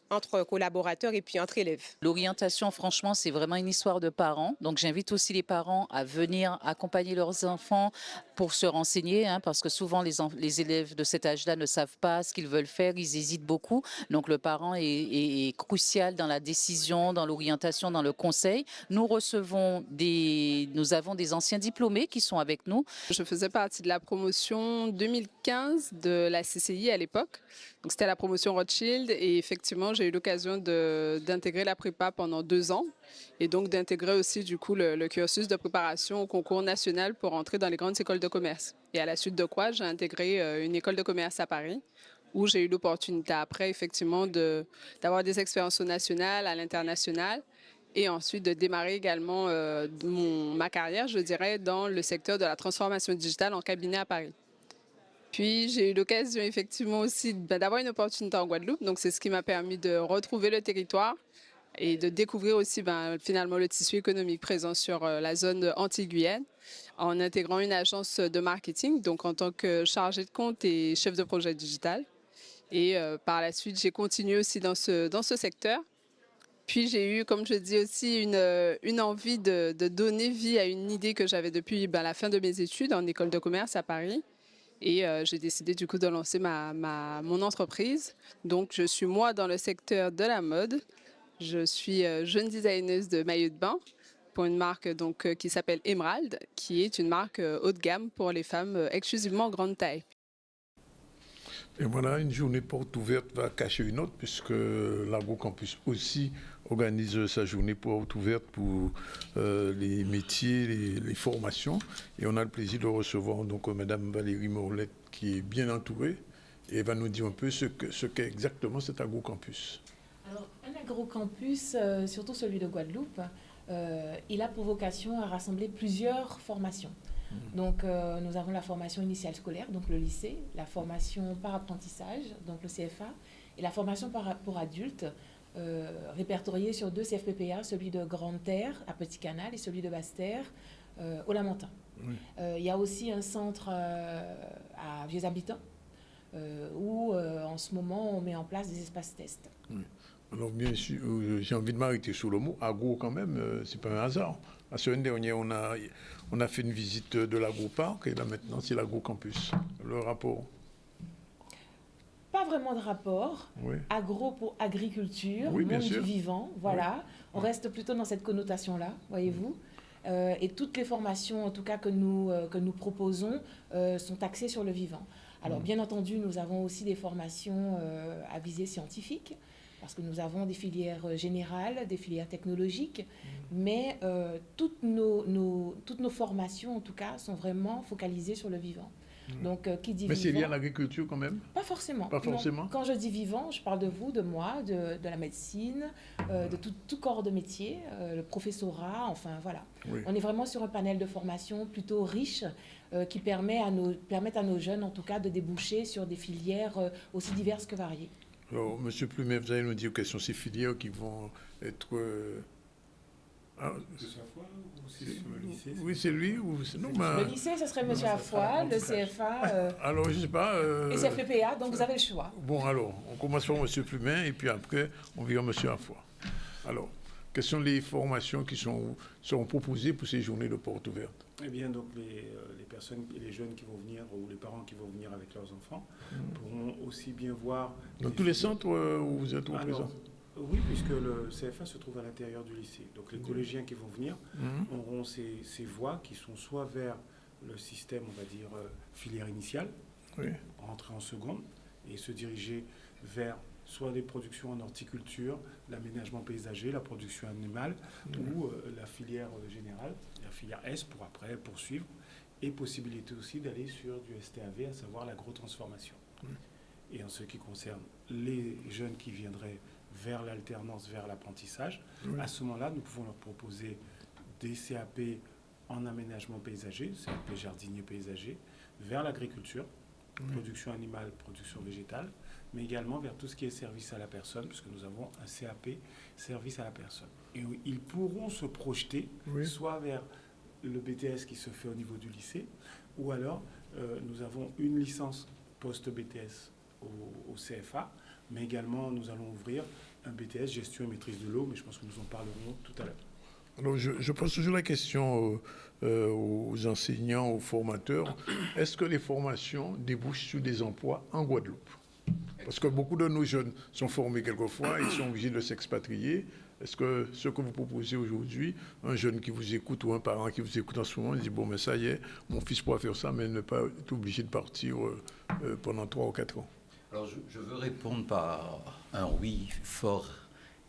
collaborateurs et puis entre élèves. L'orientation, franchement, c'est vraiment une histoire de parents. Donc j'invite aussi aussi les parents à venir accompagner leurs enfants pour se renseigner, parce que souvent les élèves de cet âge-là ne savent pas ce qu'ils veulent faire, ils hésitent beaucoup. Donc le parent est crucial dans la décision, dans l'orientation, dans le conseil. Nous avons des anciens diplômés qui sont avec nous. Je faisais partie de la promotion 2015 de la CCI à l'époque. Donc c'était la promotion Rothschild et effectivement j'ai eu l'occasion d'intégrer la prépa pendant 2 ans et donc d'intégrer aussi du coup le cursus de préparation au concours national pour entrer dans les grandes écoles de commerce. Et à la suite de quoi j'ai intégré une école de commerce à Paris où j'ai eu l'opportunité après effectivement d'avoir des expériences au national, à l'international et ensuite de démarrer également ma carrière, je dirais, dans le secteur de la transformation digitale en cabinet à Paris. Puis j'ai eu l'occasion effectivement aussi d'avoir une opportunité en Guadeloupe, donc c'est ce qui m'a permis de retrouver le territoire et de découvrir aussi finalement le tissu économique présent sur la zone Antilles-Guyane en intégrant une agence de marketing, donc en tant que chargée de compte et chef de projet digital. Et par la suite, j'ai continué aussi dans ce secteur. Puis j'ai eu, comme je dis aussi, une envie de donner vie à une idée que j'avais depuis la fin de mes études en école de commerce à Paris. Et j'ai décidé du coup de lancer mon entreprise. Donc je suis moi dans le secteur de la mode. Je suis jeune designeuse de maillots de bain pour une marque qui s'appelle Emerald, qui est une marque haut de gamme pour les femmes exclusivement grande taille. Et voilà, une journée porte ouverte va cacher une autre, puisque l'Agrocampus aussi organise sa journée porte ouverte pour les métiers, les formations. Et on a le plaisir de recevoir donc Mme Valérie Morlette, qui est bien entourée, et elle va nous dire un peu ce qu'est exactement cet Agrocampus. Alors, un agrocampus, surtout celui de Guadeloupe, il a pour vocation à rassembler plusieurs formations. Donc, nous avons la formation initiale scolaire, donc le lycée, la formation par apprentissage, donc le CFA, et la formation pour adultes, répertoriée sur 2 CFPPA, celui de Grande-Terre à Petit-Canal et celui de Basse-Terre au Lamentin. Il y a aussi un centre à Vieux-Habitants, où en ce moment on met en place des espaces tests. Alors bien sûr, j'ai envie de m'arrêter sur le mot agro quand même, c'est pas un hasard. La semaine dernière, on a fait une visite de l'agroparc et là maintenant c'est l'agrocampus. Le rapport? Pas vraiment de rapport. Oui. Agro pour agriculture, oui, monde sûr. Du vivant, voilà. Oui. On reste plutôt dans cette connotation-là, voyez-vous. Et toutes les formations, en tout cas, que nous proposons, sont axées sur le vivant. Alors, bien entendu, nous avons aussi des formations à visée scientifique, parce que nous avons des filières générales, des filières technologiques, mais toutes nos formations, en tout cas, sont vraiment focalisées sur le vivant. Donc, qui dit mais vivant, c'est lié à l'agriculture quand même? Pas forcément. Pas forcément. Non. Quand je dis vivant, je parle de vous, de moi, de la médecine, de tout corps de métier, le professorat, enfin voilà. Oui. On est vraiment sur un panel de formation plutôt riche qui permettent à nos jeunes, en tout cas, de déboucher sur des filières aussi diverses que variées. Alors, M. Plumet, vous allez nous dire quelles sont ces filières qui vont être... Oui, c'est lui ou non, le lycée, ce serait M. Affoy, le CFA. Alors, je ne sais pas. Et CFPPA, donc vous avez le choix. Bon, alors, on commence par M. Plumet et puis après, on vient M. Affoy. Alors, quelles sont les formations qui seront proposées pour ces journées de porte ouverte? Eh bien, donc, les personnes, les jeunes qui vont venir ou les parents qui vont venir avec leurs enfants pourront aussi bien voir... Dans tous les centres où vous êtes présents? Oui, puisque le CFA se trouve à l'intérieur du lycée. Donc les collégiens qui vont venir auront ces voies qui sont soit vers le système, on va dire, filière initiale, rentrer en seconde, et se diriger vers soit des productions en horticulture, l'aménagement paysager, la production animale, ou la filière générale, la filière S pour après poursuivre, et possibilité aussi d'aller sur du STAV, à savoir l'agrotransformation. Et en ce qui concerne les jeunes qui viendraient vers l'alternance, vers l'apprentissage, à ce moment-là, nous pouvons leur proposer des CAP en aménagement paysager, CAP jardinier paysager, vers l'agriculture, production animale, production végétale, mais également vers tout ce qui est service à la personne, puisque nous avons un CAP service à la personne. Et ils pourront se projeter soit vers le BTS qui se fait au niveau du lycée, ou alors nous avons une licence post-BTS au CFA, mais également nous allons ouvrir un BTS gestion et maîtrise de l'eau, mais je pense que nous en parlerons tout à l'heure. Alors, je pose toujours la question aux enseignants, aux formateurs. Est-ce que les formations débouchent sur des emplois en Guadeloupe? Parce que beaucoup de nos jeunes sont formés quelquefois, ils sont obligés de s'expatrier. Est-ce que ce que vous proposez aujourd'hui, un jeune qui vous écoute ou un parent qui vous écoute en ce moment, il dit, bon, mais ça y est, mon fils pourra faire ça, mais ne pas être obligé de partir pendant 3 ou 4 ans? Alors, je veux répondre par un oui fort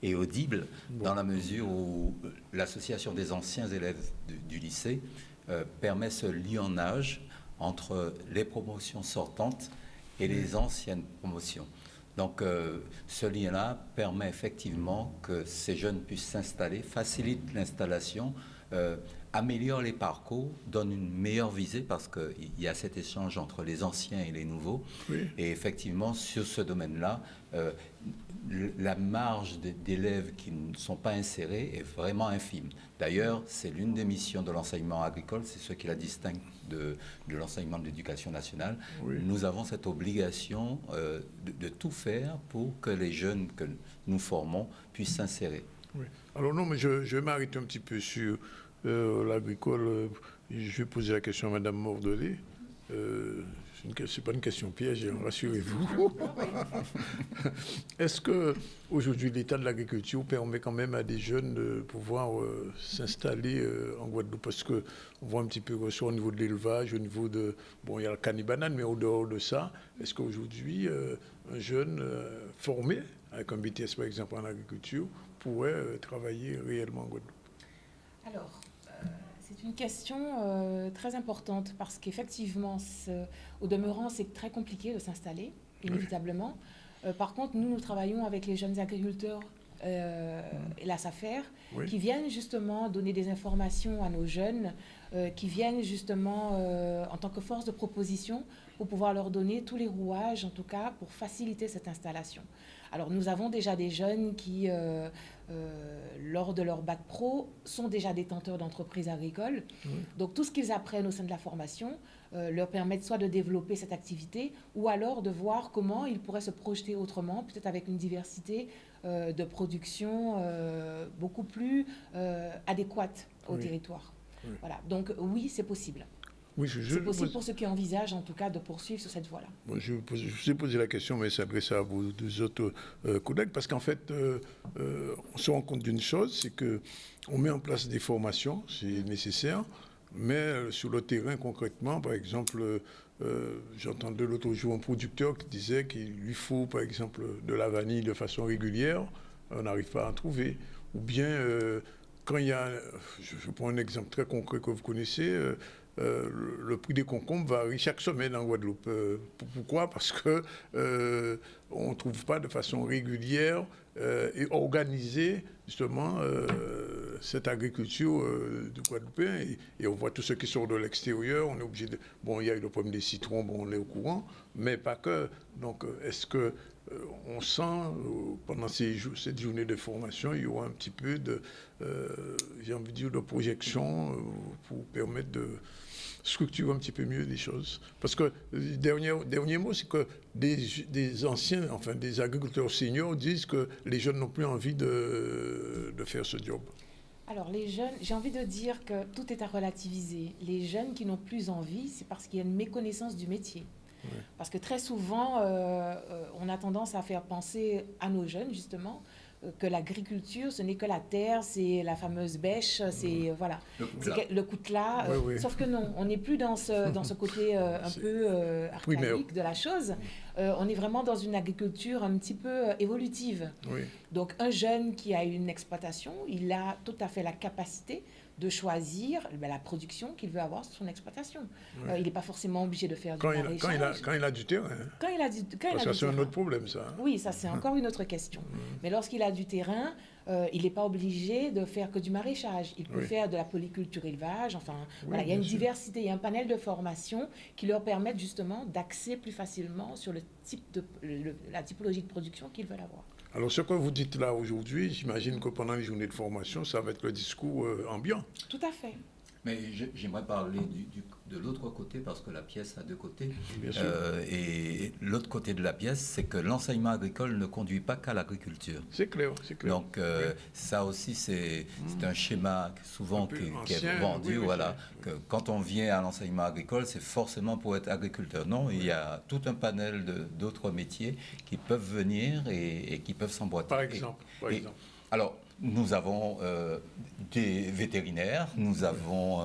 et audible, dans la mesure où l'association des anciens élèves du lycée permet ce lionnage entre les promotions sortantes et les anciennes promotions. Donc ce lien-là permet effectivement que ces jeunes puissent s'installer, facilite l'installation, améliore les parcours, donne une meilleure visée parce qu'il y a cet échange entre les anciens et les nouveaux. Oui. Et effectivement, sur ce domaine-là, la marge d'élèves qui ne sont pas insérés est vraiment infime. D'ailleurs, c'est l'une des missions de l'enseignement agricole, c'est ce qui la distingue de l'enseignement de l'éducation nationale. Oui. Nous avons cette obligation de tout faire pour que les jeunes que nous formons puissent s'insérer. Oui. Alors non, mais je vais m'arrêter un petit peu sur l'agricole. Je vais poser la question à Mme Mordelet. Ce n'est pas une question piège, rassurez-vous. Est-ce qu'aujourd'hui, l'état de l'agriculture permet quand même à des jeunes de pouvoir s'installer en Guadeloupe? Parce qu'on voit un petit peu soit au niveau de l'élevage, au niveau de... Bon, il y a le canibanane, mais au dehors de ça, est-ce qu'aujourd'hui, un jeune formé, avec un BTS par exemple en agriculture, pourrait travailler réellement en Guadeloupe? Alors, c'est une question très importante parce qu'effectivement, au demeurant, c'est très compliqué de s'installer, inévitablement. Oui. Par contre, nous travaillons avec les jeunes agriculteurs et la SAFER, oui, qui viennent justement donner des informations à nos jeunes, qui viennent justement en tant que force de proposition pour pouvoir leur donner tous les rouages, en tout cas, pour faciliter cette installation. Alors, nous avons déjà des jeunes qui, lors de leur bac pro, sont déjà détenteurs d'entreprises agricoles. Oui. Donc, tout ce qu'ils apprennent au sein de la formation leur permet soit de développer cette activité ou alors de voir comment ils pourraient se projeter autrement, peut-être avec une diversité de production beaucoup plus adéquate au oui, territoire. Oui. Voilà. Donc, oui, c'est possible. Oui, c'est possible pour ceux qui envisagent, en tout cas, de poursuivre sur cette voie-là. Bon, je vous ai posé la question, mais s'adresse à vos deux autres collègues, parce qu'en fait, on se rend compte d'une chose, c'est qu'on met en place des formations, c'est nécessaire, mais sur le terrain, concrètement, par exemple, j'entendais l'autre jour un producteur qui disait qu'il lui faut, par exemple, de la vanille de façon régulière, on n'arrive pas à en trouver, ou bien, quand il y a, je prends un exemple très concret que vous connaissez, le prix des concombres varie chaque semaine en Guadeloupe. Pourquoi? Parce qu'on ne trouve pas de façon régulière et organisée, justement, cette agriculture du Guadeloupéen. Et on voit tout ce qui sort de l'extérieur. On est obligé de... Bon, il y a eu le problème des citrons, bon, on est au courant, mais pas que. Donc, est-ce que on sent, pendant cette journée de formation, il y aura un petit peu de, j'ai envie de dire, de projection pour permettre de structurer un petit peu mieux les choses. Parce que le dernier mot, c'est que des anciens, enfin des agriculteurs seniors disent que les jeunes n'ont plus envie de faire ce job. Alors les jeunes, j'ai envie de dire que tout est à relativiser. Les jeunes qui n'ont plus envie, c'est parce qu'il y a une méconnaissance du métier. Oui. Parce que très souvent, on a tendance à faire penser à nos jeunes, justement, que l'agriculture, ce n'est que la terre, c'est la fameuse bêche, c'est voilà, le coutelas. Oui, oui. Sauf que non, on n'est plus dans ce côté un peu archaïque de la chose. On est vraiment dans une agriculture un petit peu évolutive. Oui. Donc un jeune qui a une exploitation, il a tout à fait la capacité de choisir la production qu'il veut avoir sur son exploitation. Oui. Il n'est pas forcément obligé de faire du maraîchage. Quand il a du terrain. Quand il a du ça, c'est un autre problème, ça. Oui, ça, c'est encore une autre question. Mais lorsqu'il a du terrain, il n'est pas obligé de faire que du maraîchage. Il peut faire de la polyculture élevage. Enfin, voilà, il y a une diversité, il y a un panel de formations qui leur permettent justement d'axer plus facilement sur le type la typologie de production qu'ils veulent avoir. Alors, ce que vous dites là aujourd'hui, j'imagine que pendant les journées de formation, ça va être le discours ambiant. Tout à fait. Mais j'aimerais parler de l'autre côté, parce que la pièce a deux côtés. Bien sûr. Et l'autre côté de la pièce, c'est que l'enseignement agricole ne conduit pas qu'à l'agriculture. C'est clair, c'est clair. Donc, ça aussi, c'est un schéma souvent qui est vendu. Oui, voilà, que quand on vient à l'enseignement agricole, c'est forcément pour être agriculteur. Non, il y a tout un panel d'autres métiers qui peuvent venir et qui peuvent s'emboîter. Par exemple. Alors, nous avons des vétérinaires, nous avons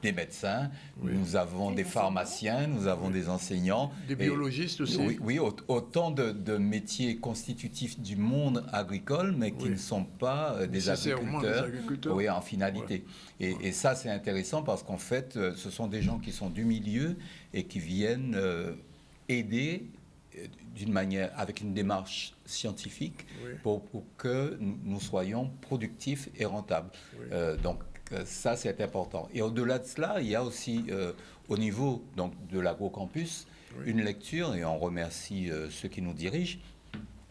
des médecins, nous avons des pharmaciens, nous avons des enseignants. Des biologistes aussi. Oui, autant de métiers constitutifs du monde agricole, mais qui ne sont pas des agriculteurs, oui, en finalité. Ouais. Et ça, c'est intéressant parce qu'en fait, ce sont des gens qui sont du milieu et qui viennent aider d'une manière, avec une démarche scientifique, pour que nous soyons productifs et rentables. Donc ça, c'est important. Et au-delà de cela, il y a aussi, au niveau donc, de l'agrocampus, une lecture, et on remercie ceux qui nous dirigent,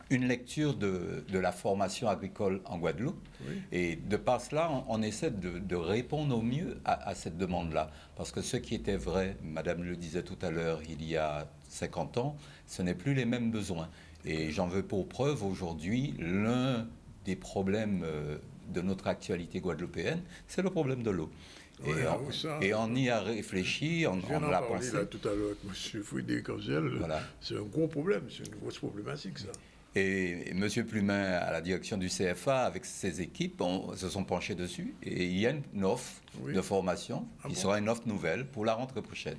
une lecture de la formation agricole en Guadeloupe. Et de par cela, on essaie de répondre au mieux à cette demande-là. Parce que ce qui était vrai, Madame le disait tout à l'heure, il y a 50 ans, ce n'est plus les mêmes besoins. Et j'en veux pour preuve aujourd'hui, l'un des problèmes de notre actualité guadeloupéenne, c'est le problème de l'eau. Et on y a réfléchi, on l'a pensé. Là, tout à l'heure avec M. Frédéric Angel, c'est un gros problème, c'est une grosse problématique, ça. Et M. Plumin, à la direction du CFA, avec ses équipes, se sont penchés dessus. Et il y a une offre de formation qui sera une offre nouvelle pour la rentrée prochaine.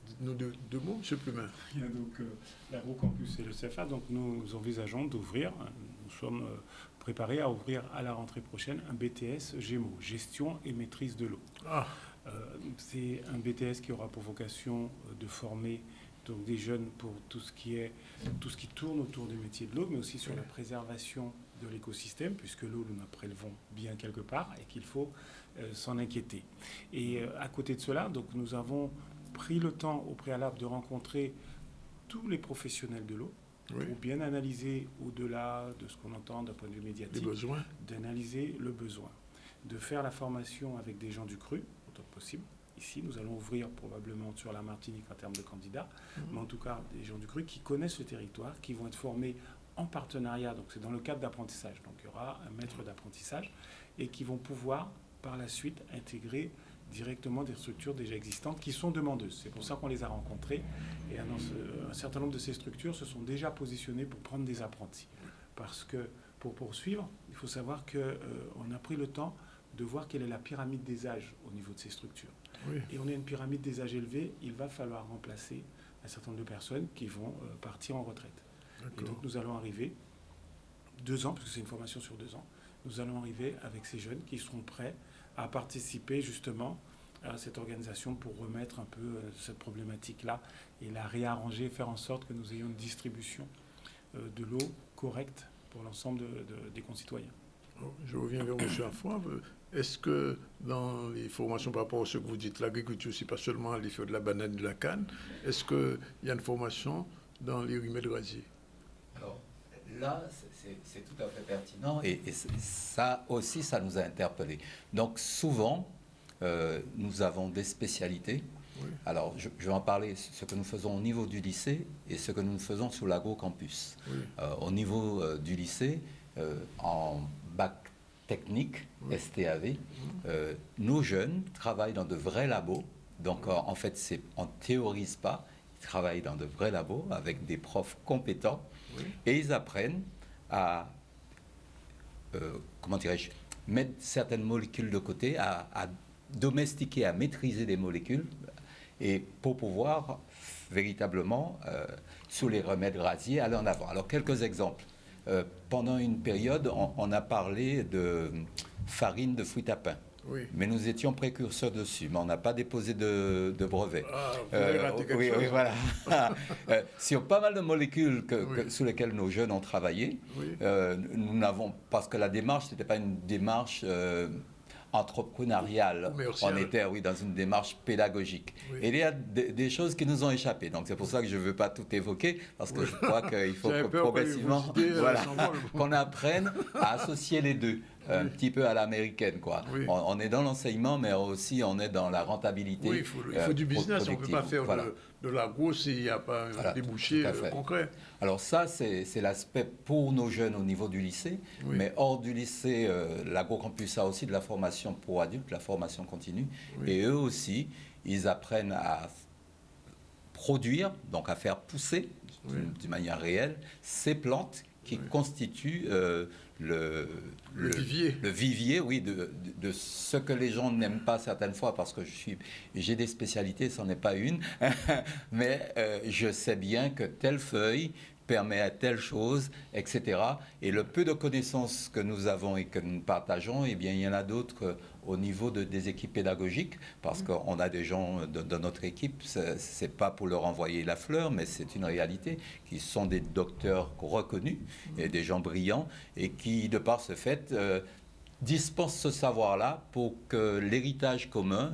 Dites-nous deux mots, M. Plumin. Il y a donc l'agrocampus et le CFA. Donc nous envisageons d'ouvrir, nous sommes préparés à ouvrir à la rentrée prochaine un BTS GEMO, gestion et maîtrise de l'eau. C'est un BTS qui aura pour vocation de former donc des jeunes pour tout ce qui tourne autour des métiers de l'eau, mais aussi sur la préservation de l'écosystème, puisque l'eau, nous la prélevons bien quelque part et qu'il faut s'en inquiéter. Et à côté de cela, donc, nous avons pris le temps au préalable de rencontrer tous les professionnels de l'eau pour bien analyser, au-delà de ce qu'on entend d'un point de vue médiatique, d'analyser le besoin, de faire la formation avec des gens du cru, autant que possible. Ici, nous allons ouvrir probablement sur la Martinique en termes de candidats, mais en tout cas des gens du cru qui connaissent le territoire, qui vont être formés en partenariat, donc c'est dans le cadre d'apprentissage. Donc il y aura un maître d'apprentissage et qui vont pouvoir par la suite intégrer directement des structures déjà existantes qui sont demandeuses. C'est pour ça qu'on les a rencontrées et un certain nombre de ces structures se sont déjà positionnées pour prendre des apprentis. Parce que pour poursuivre, il faut savoir qu'on a pris le temps de voir quelle est la pyramide des âges au niveau de ces structures. Et on a une pyramide des âges élevés, il va falloir remplacer un certain nombre de personnes qui vont partir en retraite. Et donc nous allons arriver 2 ans, parce que c'est une formation sur 2 ans, nous allons arriver avec ces jeunes qui seront prêts à participer justement à cette organisation pour remettre un peu cette problématique-là et la réarranger, faire en sorte que nous ayons une distribution de l'eau correcte pour l'ensemble des concitoyens. Je reviens vers M. Affoy. Est-ce que dans les formations par rapport à ce que vous dites, l'agriculture, c'est pas seulement les faire de la banane et de la canne, est-ce qu'il y a une formation dans les remèdes rasiers? Alors là, c'est tout à fait pertinent et ça aussi, ça nous a interpellés. Donc souvent, nous avons des spécialités. Alors, je vais en parler, ce que nous faisons au niveau du lycée et ce que nous faisons sur l'agrocampus. Au niveau du lycée, en bac technique, STAV, nos jeunes travaillent dans de vrais labos. Donc, en fait, on ne théorise pas. Ils travaillent dans de vrais labos avec des profs compétents et ils apprennent à, comment dirais-je, mettre certaines molécules de côté, à domestiquer, à maîtriser des molécules et pour pouvoir véritablement, sous les remèdes rasiers, aller en avant. Alors, quelques exemples. Pendant une période, on a parlé de farine de fruits à pain. Mais nous étions précurseurs dessus, mais on n'a pas déposé de brevet. Oui, voilà. Sur pas mal de molécules sous lesquelles nos jeunes ont travaillé, nous n'avons, parce que la démarche, ce n'était pas une démarche entrepreneuriale. On était, dans une démarche pédagogique. Et il y a des choses qui nous ont échappé. Donc, c'est pour ça que je ne veux pas tout évoquer, parce que je crois qu'il faut que progressivement, qu'on apprenne à associer les deux. un petit peu à l'américaine, quoi. Oui. On est dans l'enseignement, mais aussi on est dans la rentabilité. Oui, il faut du business, on ne peut pas faire voilà. de l'agro s'il n'y a pas un débouché concret. Alors ça, c'est l'aspect pour nos jeunes au niveau du lycée, mais hors du lycée, l'AgroCampus a aussi de la formation pour adultes, la formation continue, et eux aussi, ils apprennent à produire, donc à faire pousser d'une manière réelle ces plantes qui constituent le vivier, oui, de ce que les gens n'aiment pas certaines fois, parce que j'ai des spécialités, c'en est pas une, mais je sais bien que telle feuille permet à telle chose, etc. Et le peu de connaissances que nous avons et que nous partageons, eh bien, il y en a d'autres au niveau des équipes pédagogiques, parce qu'on a des gens dans notre équipe, c'est pas pour leur envoyer la fleur, mais c'est une réalité, qui sont des docteurs reconnus et des gens brillants, et qui, de par ce fait, dispensent ce savoir-là pour que l'héritage commun,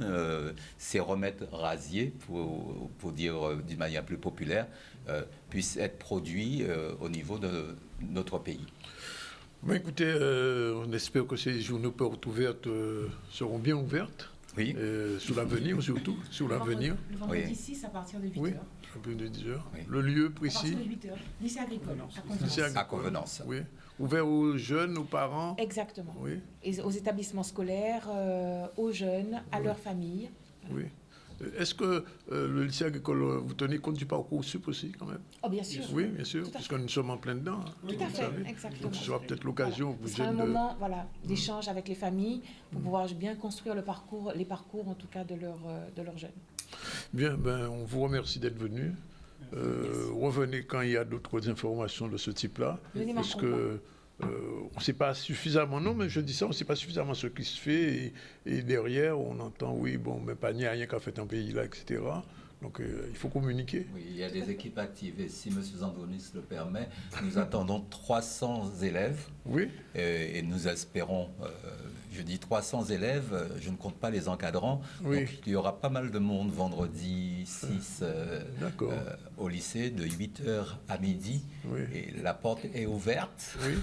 ces remèdes rasiers, pour dire d'une manière plus populaire, puisse être produit au niveau de notre pays. Bon, écoutez, on espère que ces journées portes ouvertes seront bien ouvertes. Oui. Sous l'avenir, surtout. Sous l'avenir. Le vendredi 6 à partir de 8h. Oui, à partir de 10h. Oui. Le lieu précis. À partir de 8h. Lycée agricole. À Convenance. Oui. Ouvert aux jeunes, aux parents. Exactement. Oui. Et aux établissements scolaires, aux jeunes, à leurs familles. Oui. Est-ce que le lycée agricole, vous tenez compte du parcours sup aussi, quand même? Oh, bien sûr. Oui, bien sûr, puisque nous sommes en plein dedans. Tout à fait, exactement. Donc ce sera peut-être l'occasion pour ce sera un moment d'échange avec les familles pour pouvoir bien construire les parcours en tout cas de leurs jeunes. Bien, on vous remercie d'être venu. Revenez quand il y a d'autres informations de ce type-là. Parce que on ne sait pas suffisamment, non, mais je dis ça, on ne sait pas suffisamment ce qui se fait. Et derrière, on entend, oui, bon, mais pas rien qu'a fait un pays là, etc. Donc, il faut communiquer. Oui, il y a des équipes actives. Et si M. Zandonis le permet, nous attendons 300 élèves. Oui. Et nous espérons, je dis 300 élèves, je ne compte pas les encadrants. Oui. Donc, il y aura pas mal de monde vendredi 6 au lycée, de 8h à midi. Oui. Et la porte est ouverte. Oui.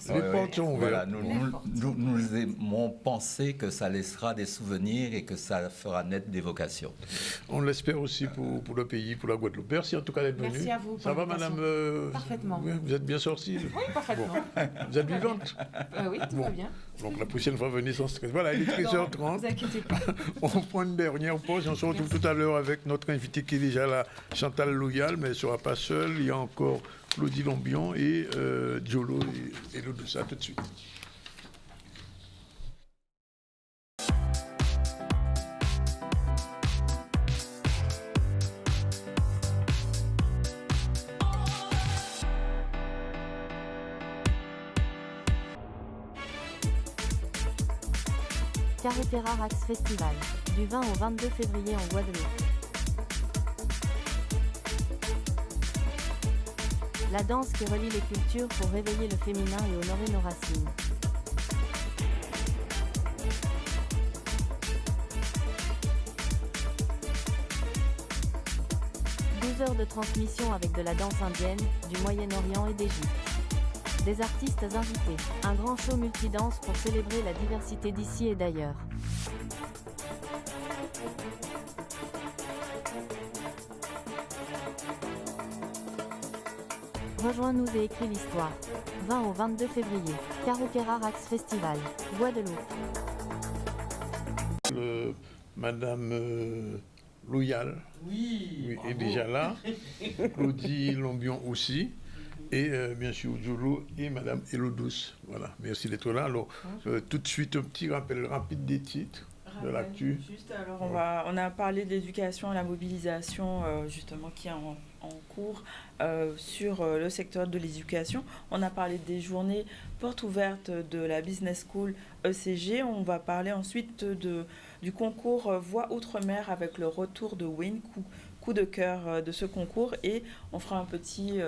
Les portes sont ouvertes. Voilà, nous aimons penser que ça laissera des souvenirs et que ça fera naître des vocations. On l'espère aussi pour le pays, pour la Guadeloupe. Merci en tout cas d'être venu. Merci à vous. Ça va, madame? Parfaitement. Vous êtes bien sortie? Oui, parfaitement. Bon. Vous êtes vivante? Oui, tout va bien. Donc la prochaine fois, venez sans stress. Voilà, il est 13h30. Non, vous inquiétez pas. On prend une dernière pause. On se retrouve tout à l'heure avec notre invité qui est déjà là, Chantal Loyal, mais elle ne sera pas seule. Il y a encore Claudie Lombion et Diolo et l'autre de ça. Tout de suite. Carretera Rax Festival, du 20 au 22 février en Guadeloupe. La danse qui relie les cultures pour réveiller le féminin et honorer nos racines. Heures de transmission avec de la danse indienne, du Moyen-Orient et d'Égypte. Des artistes invités, un grand show multidanse pour célébrer la diversité d'ici et d'ailleurs. Rejoins-nous et écris l'histoire. 20 au 22 février, Carretera Rax Festival, Guadeloupe. Madame Loyal est déjà là, Claudie Lombion aussi, et bien sûr Diolo et Madame Elodous. Voilà, merci d'être là. Alors, tout de suite, un petit rappel rapide des titres de l'actu. Juste, alors on a parlé de l'éducation et la mobilisation, justement, qui est en cours sur le secteur de l'éducation. On a parlé des journées portes ouvertes de la Business School ECG. On va parler ensuite du concours Voix Outre-mer avec le retour de Win, coup de cœur de ce concours. Et on fera un petit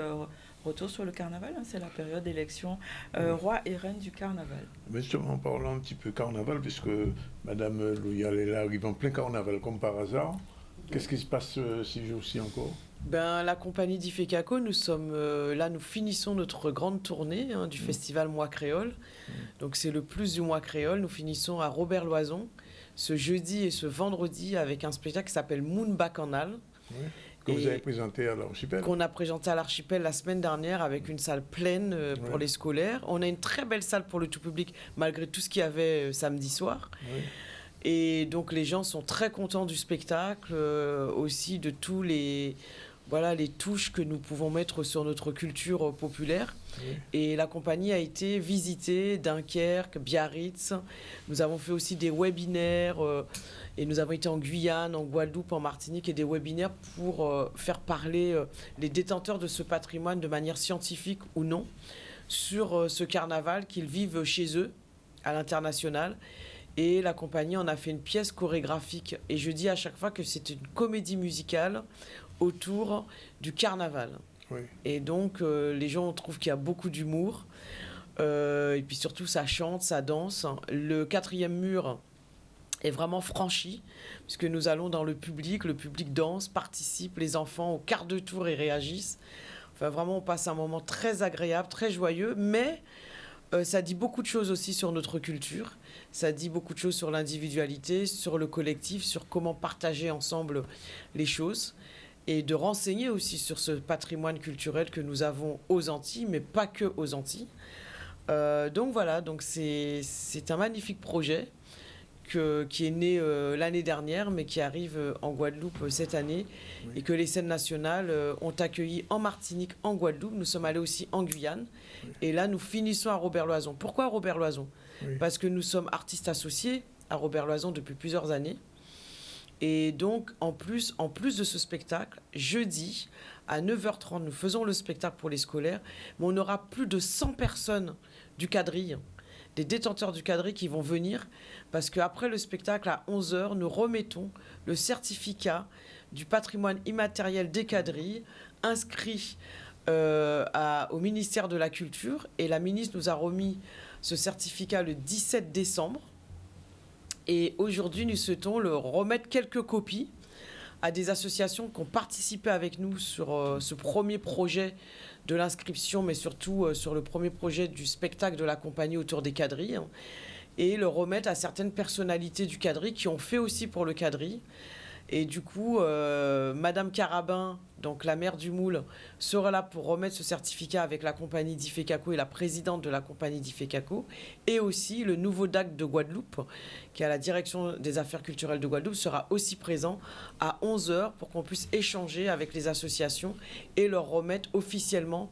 retour sur le carnaval. C'est la période d'élection roi et reine du carnaval. Mais justement, en parlant un petit peu carnaval, puisque Madame Loyal est là, arrive en plein carnaval comme par hasard. Qu'est-ce qui se passe ces jours-ci encore? La compagnie d'Ifekako, nous sommes là, nous finissons notre grande tournée du festival Mois Créole. Donc c'est le plus du Mois Créole. Nous finissons à Robert-Loison ce jeudi et ce vendredi avec un spectacle qui s'appelle Moon Bacchanal. Que vous avez présenté à l'Archipel. Qu'on a présenté à l'Archipel la semaine dernière avec une salle pleine pour les scolaires. On a une très belle salle pour le tout public malgré tout ce qu'il y avait samedi soir. Et donc les gens sont très contents du spectacle, aussi de tous les touches que nous pouvons mettre sur notre culture populaire. Et la compagnie a été visitée, Dunkerque, Biarritz. Nous avons fait aussi des webinaires et nous avons été en Guyane, en Guadeloupe, en Martinique et des webinaires pour faire parler les détenteurs de ce patrimoine de manière scientifique ou non sur ce carnaval qu'ils vivent chez eux à l'international. Et la compagnie en a fait une pièce chorégraphique. Et je dis à chaque fois que c'est une comédie musicale autour du carnaval. Et donc, les gens trouvent qu'il y a beaucoup d'humour. Et puis surtout, ça chante, ça danse. Le 4e mur est vraiment franchi, puisque nous allons dans le public danse, participe, les enfants au quart de tour et réagissent. Enfin, vraiment, on passe un moment très agréable, très joyeux, mais ça dit beaucoup de choses aussi sur notre culture. Ça dit beaucoup de choses sur l'individualité, sur le collectif, sur comment partager ensemble les choses et de renseigner aussi sur ce patrimoine culturel que nous avons aux Antilles, mais pas que aux Antilles. Donc voilà, donc c'est un magnifique projet qui est né l'année dernière, mais qui arrive en Guadeloupe cette année, et que les scènes nationales ont accueilli en Martinique, en Guadeloupe. Nous sommes allés aussi en Guyane, et là nous finissons à Robert-Loison. Pourquoi Robert-Loison ? Parce que nous sommes artistes associés à Robert-Loison depuis plusieurs années. Et donc, en plus de ce spectacle, jeudi, à 9h30, nous faisons le spectacle pour les scolaires, mais on aura plus de 100 personnes du quadrille, des détenteurs du quadrille qui vont venir, parce qu'après le spectacle, à 11h, nous remettons le certificat du patrimoine immatériel des quadrilles, inscrit au ministère de la Culture, et la ministre nous a remis ce certificat le 17 décembre. Et aujourd'hui, nous souhaitons le remettre quelques copies à des associations qui ont participé avec nous sur ce premier projet de l'inscription, mais surtout sur le premier projet du spectacle de la compagnie autour des quadrilles, et le remettre à certaines personnalités du quadrille qui ont fait aussi pour le quadrille. Et du coup, Madame Carabin, donc la maire du Moule, sera là pour remettre ce certificat avec la compagnie d'Ifekako et la présidente de la compagnie d'Ifekako. Et aussi le nouveau DAC de Guadeloupe, qui est à la direction des affaires culturelles de Guadeloupe, sera aussi présent à 11h pour qu'on puisse échanger avec les associations et leur remettre officiellement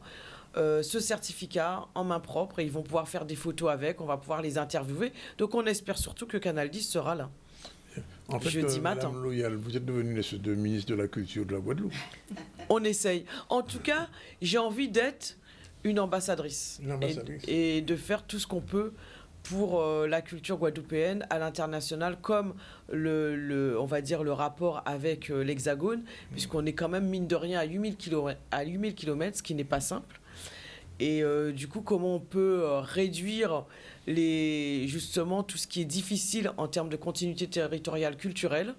ce certificat en main propre. Et ils vont pouvoir faire des photos avec, on va pouvoir les interviewer. Donc on espère surtout que Canal 10 sera là. En fait, jeudi matin. Madame Loyal, vous êtes devenue la ministre de la Culture de la Guadeloupe. On essaye. En tout cas, j'ai envie d'être une ambassadrice. Et de faire tout ce qu'on peut pour la culture guadeloupéenne à l'international, comme on va dire le rapport avec l'Hexagone, puisqu'on est quand même, mine de rien, à 8000 km, ce qui n'est pas simple. Et du coup, comment on peut réduire justement tout ce qui est difficile en termes de continuité territoriale culturelle.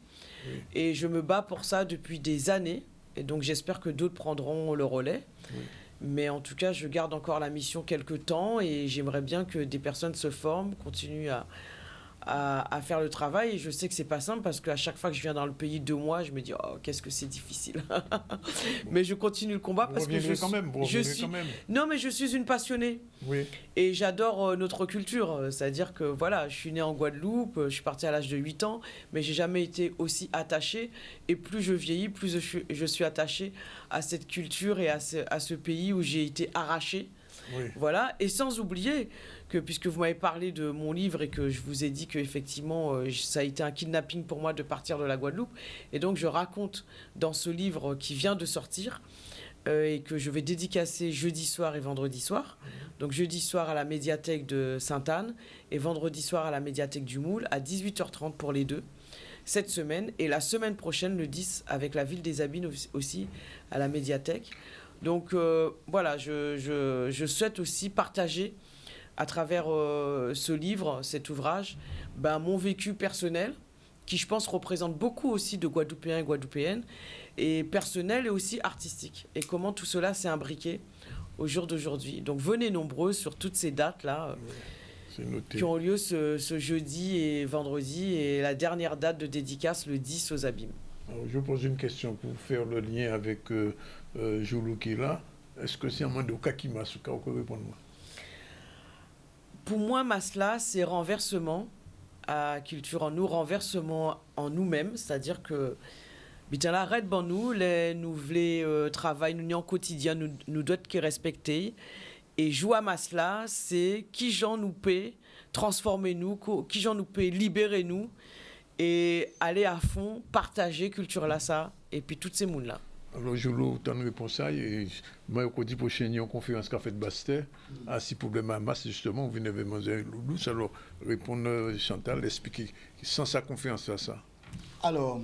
Et je me bats pour ça depuis des années. Et donc j'espère que d'autres prendront le relais. Mais en tout cas, je garde encore la mission quelques temps et j'aimerais bien que des personnes se forment, continuent à faire le travail. Et je sais que c'est pas simple parce qu'à chaque fois que je viens dans le pays 2 mois, je me dis oh, qu'est-ce que c'est difficile. Mais je continue le combat parce que non, mais je suis une passionnée. Et j'adore notre culture. C'est-à-dire que voilà, je suis née en Guadeloupe, je suis partie à l'âge de 8 ans, mais j'ai jamais été aussi attachée. Et plus je vieillis, plus je suis attachée à cette culture et à ce pays où j'ai été arrachée. Voilà, et sans oublier que, puisque vous m'avez parlé de mon livre et que je vous ai dit qu'effectivement ça a été un kidnapping pour moi de partir de la Guadeloupe, et donc je raconte dans ce livre qui vient de sortir et que je vais dédicacer jeudi soir et vendredi soir. Donc jeudi soir à la médiathèque de Sainte-Anne et vendredi soir à la médiathèque du Moule à 18h30 pour les deux cette semaine, et la semaine prochaine le 10 avec la ville des Abines aussi à la médiathèque. Donc voilà, je souhaite aussi partager à travers ce livre, cet ouvrage, mon vécu personnel qui je pense représente beaucoup aussi de Guadeloupéens et Guadeloupéennes, et personnel et aussi artistique. Et comment tout cela s'est imbriqué au jour d'aujourd'hui. Donc venez nombreux sur toutes ces dates-là qui ont lieu ce jeudi et vendredi, et la dernière date de dédicace le 10 aux Abîmes. Alors, je vous pose une question pour faire le lien avec Joulou qui est là. Est-ce que c'est un moment de Kakima, vous pouvez répondre? Pour moi, Masla, c'est renversement à culture en nous, renversement en nous-mêmes, c'est-à-dire que bitin arrête ban nous voulons travail nous en quotidien nous doit qui respecter, et jouer à Masla, c'est qui j'en nous paie transformer nous, qui j'en nous paie libérer nous et aller à fond partager culture là ça et puis toutes ces mondes là. Alors, je vous donne une réponse à et moi, au dit prochain, il y a une conférence qu'a fait Bastet, à si problème à masse, justement, vous venez de manger Loulou, alors répondre Chantal, expliquer sans sa confiance à ça. Alors,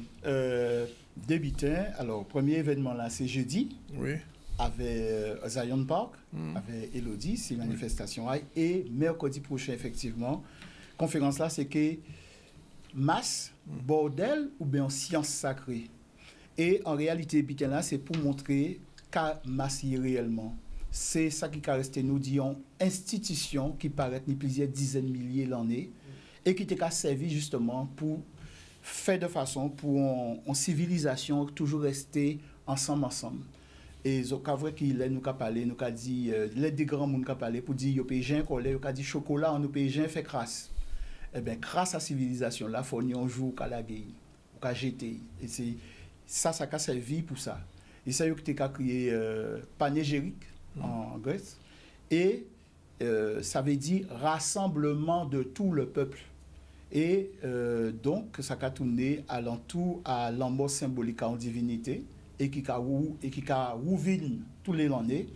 débutin, alors, premier événement là, c'est jeudi, oui. Avec Zion Park, avec Elodie, c'est manifestation, et mercredi prochain, effectivement, conférence là, c'est que masse, bordel ou bien science sacrée. Et en réalité, là, c'est pour montrer qu'à masser réellement. C'est ça qui a resté, nous disons, institution qui paraît ni plusieurs dizaines de milliers d'années et qui a servi justement pour faire de façon pour en civilisation toujours rester ensemble. Et c'est vrai qu'il nous a parlé, nous a dit, les des grands monde qui a parlé pour dire, il y a il a dit chocolat, on pays fait grâce. Eh bien, grâce à la civilisation, là, il faut un jour qu'à la guerre, qu'à jeter. Et c'est ça a servi pour ça. Et ça, il a créé panégérique en Grèce. Et ça veut dire rassemblement de tout le peuple. Et donc, ça a tourné alentour à l'amour symbolique en divinité et qui a ouvert tous les années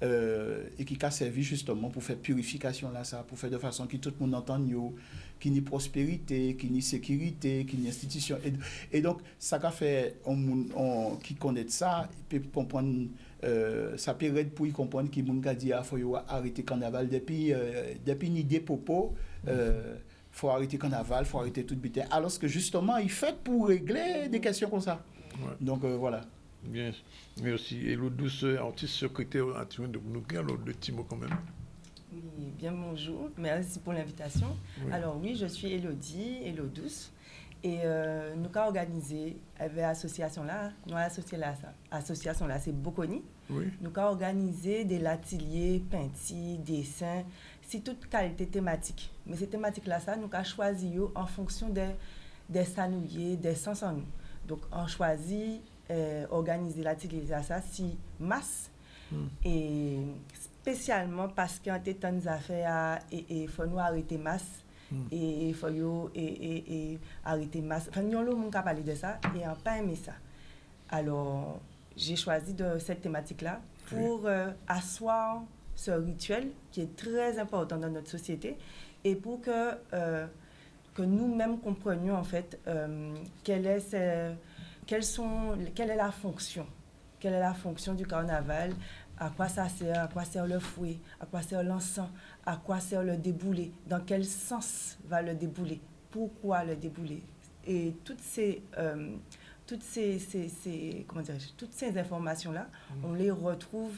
et qui a servi justement pour faire purification là, ça, pour faire de façon que tout le monde entende qu'il y ait prospérité, qu'il y ait sécurité, qu'il y ait institution. Et donc, ça a fait, qui connaît ça, peut comprendre, ça peut pour y comprendre qu'il a dit qu'il faut arrêter le carnaval depuis une idée popo, faut arrêter le carnaval, faut arrêter toute bêtise. Alors que justement, il fait pour régler des questions comme ça. Ouais. Donc, voilà. Bien, merci. Et l'autre douce artiste secrétaire adjoint de Gounoukien, l'autre de Timo quand même. Oui, bien bonjour, merci pour l'invitation. Oui. Alors oui, je suis Elodie Douce, et nous avons organisé avec l'association là, c'est Boconi. Oui. Nous avons organisé des ateliers, peintis, dessins, c'est toute qualité thématique. Mais ces thématiques là, ça, nous avons choisi en fonction des sanouillés, des sens en nous. Donc on choisit organiser l'atelier ça si masse et spécialement parce qu'on était dans des affaires et faut nous arrêter masse et il faut arrêter masse. Enfin nous le monde qui a parlé de ça et on pas aimé ça. Alors j'ai choisi de cette thématique là pour asseoir ce rituel qui est très important dans notre société et pour que nous-mêmes comprenions en fait quelle est la fonction du carnaval, à quoi ça sert, à quoi sert le fouet, à quoi sert l'encens, à quoi sert le déboulé, dans quel sens va le déboulé, pourquoi le déboulé. Et toutes ces informations-là, on les retrouve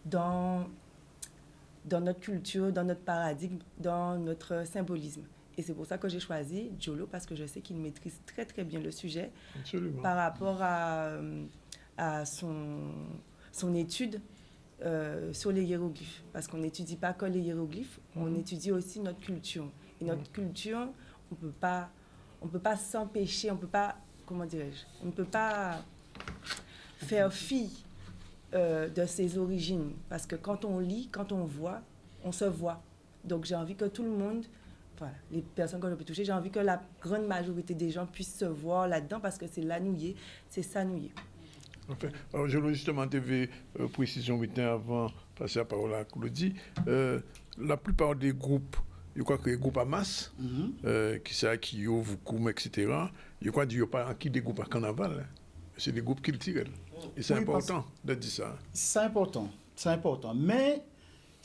dans notre culture, dans notre paradigme, dans notre symbolisme. Et c'est pour ça que j'ai choisi Jolo, parce que je sais qu'il maîtrise très très bien le sujet. Absolument. Par rapport à son étude sur les hiéroglyphes. Parce qu'on n'étudie pas que les hiéroglyphes, on étudie aussi notre culture. Et notre culture, on peut pas s'empêcher, on ne peut pas faire fi de ses origines. Parce que quand on lit, quand on voit, on se voit. Donc j'ai envie que tout le monde... Voilà, les personnes que je peux toucher, j'ai envie que la grande majorité des gens puissent se voir là-dedans parce que c'est l'anouillé, c'est s'anouiller. Enfin, alors, je voulais justement TV précision avant de passer la parole à Claudie. La plupart des groupes, je crois que les groupes à masse, qui vous coum, etc., je crois qu'il n'y a pas des groupes à carnaval. Hein. C'est des groupes culturels. Et c'est important de dire ça. C'est important. Mais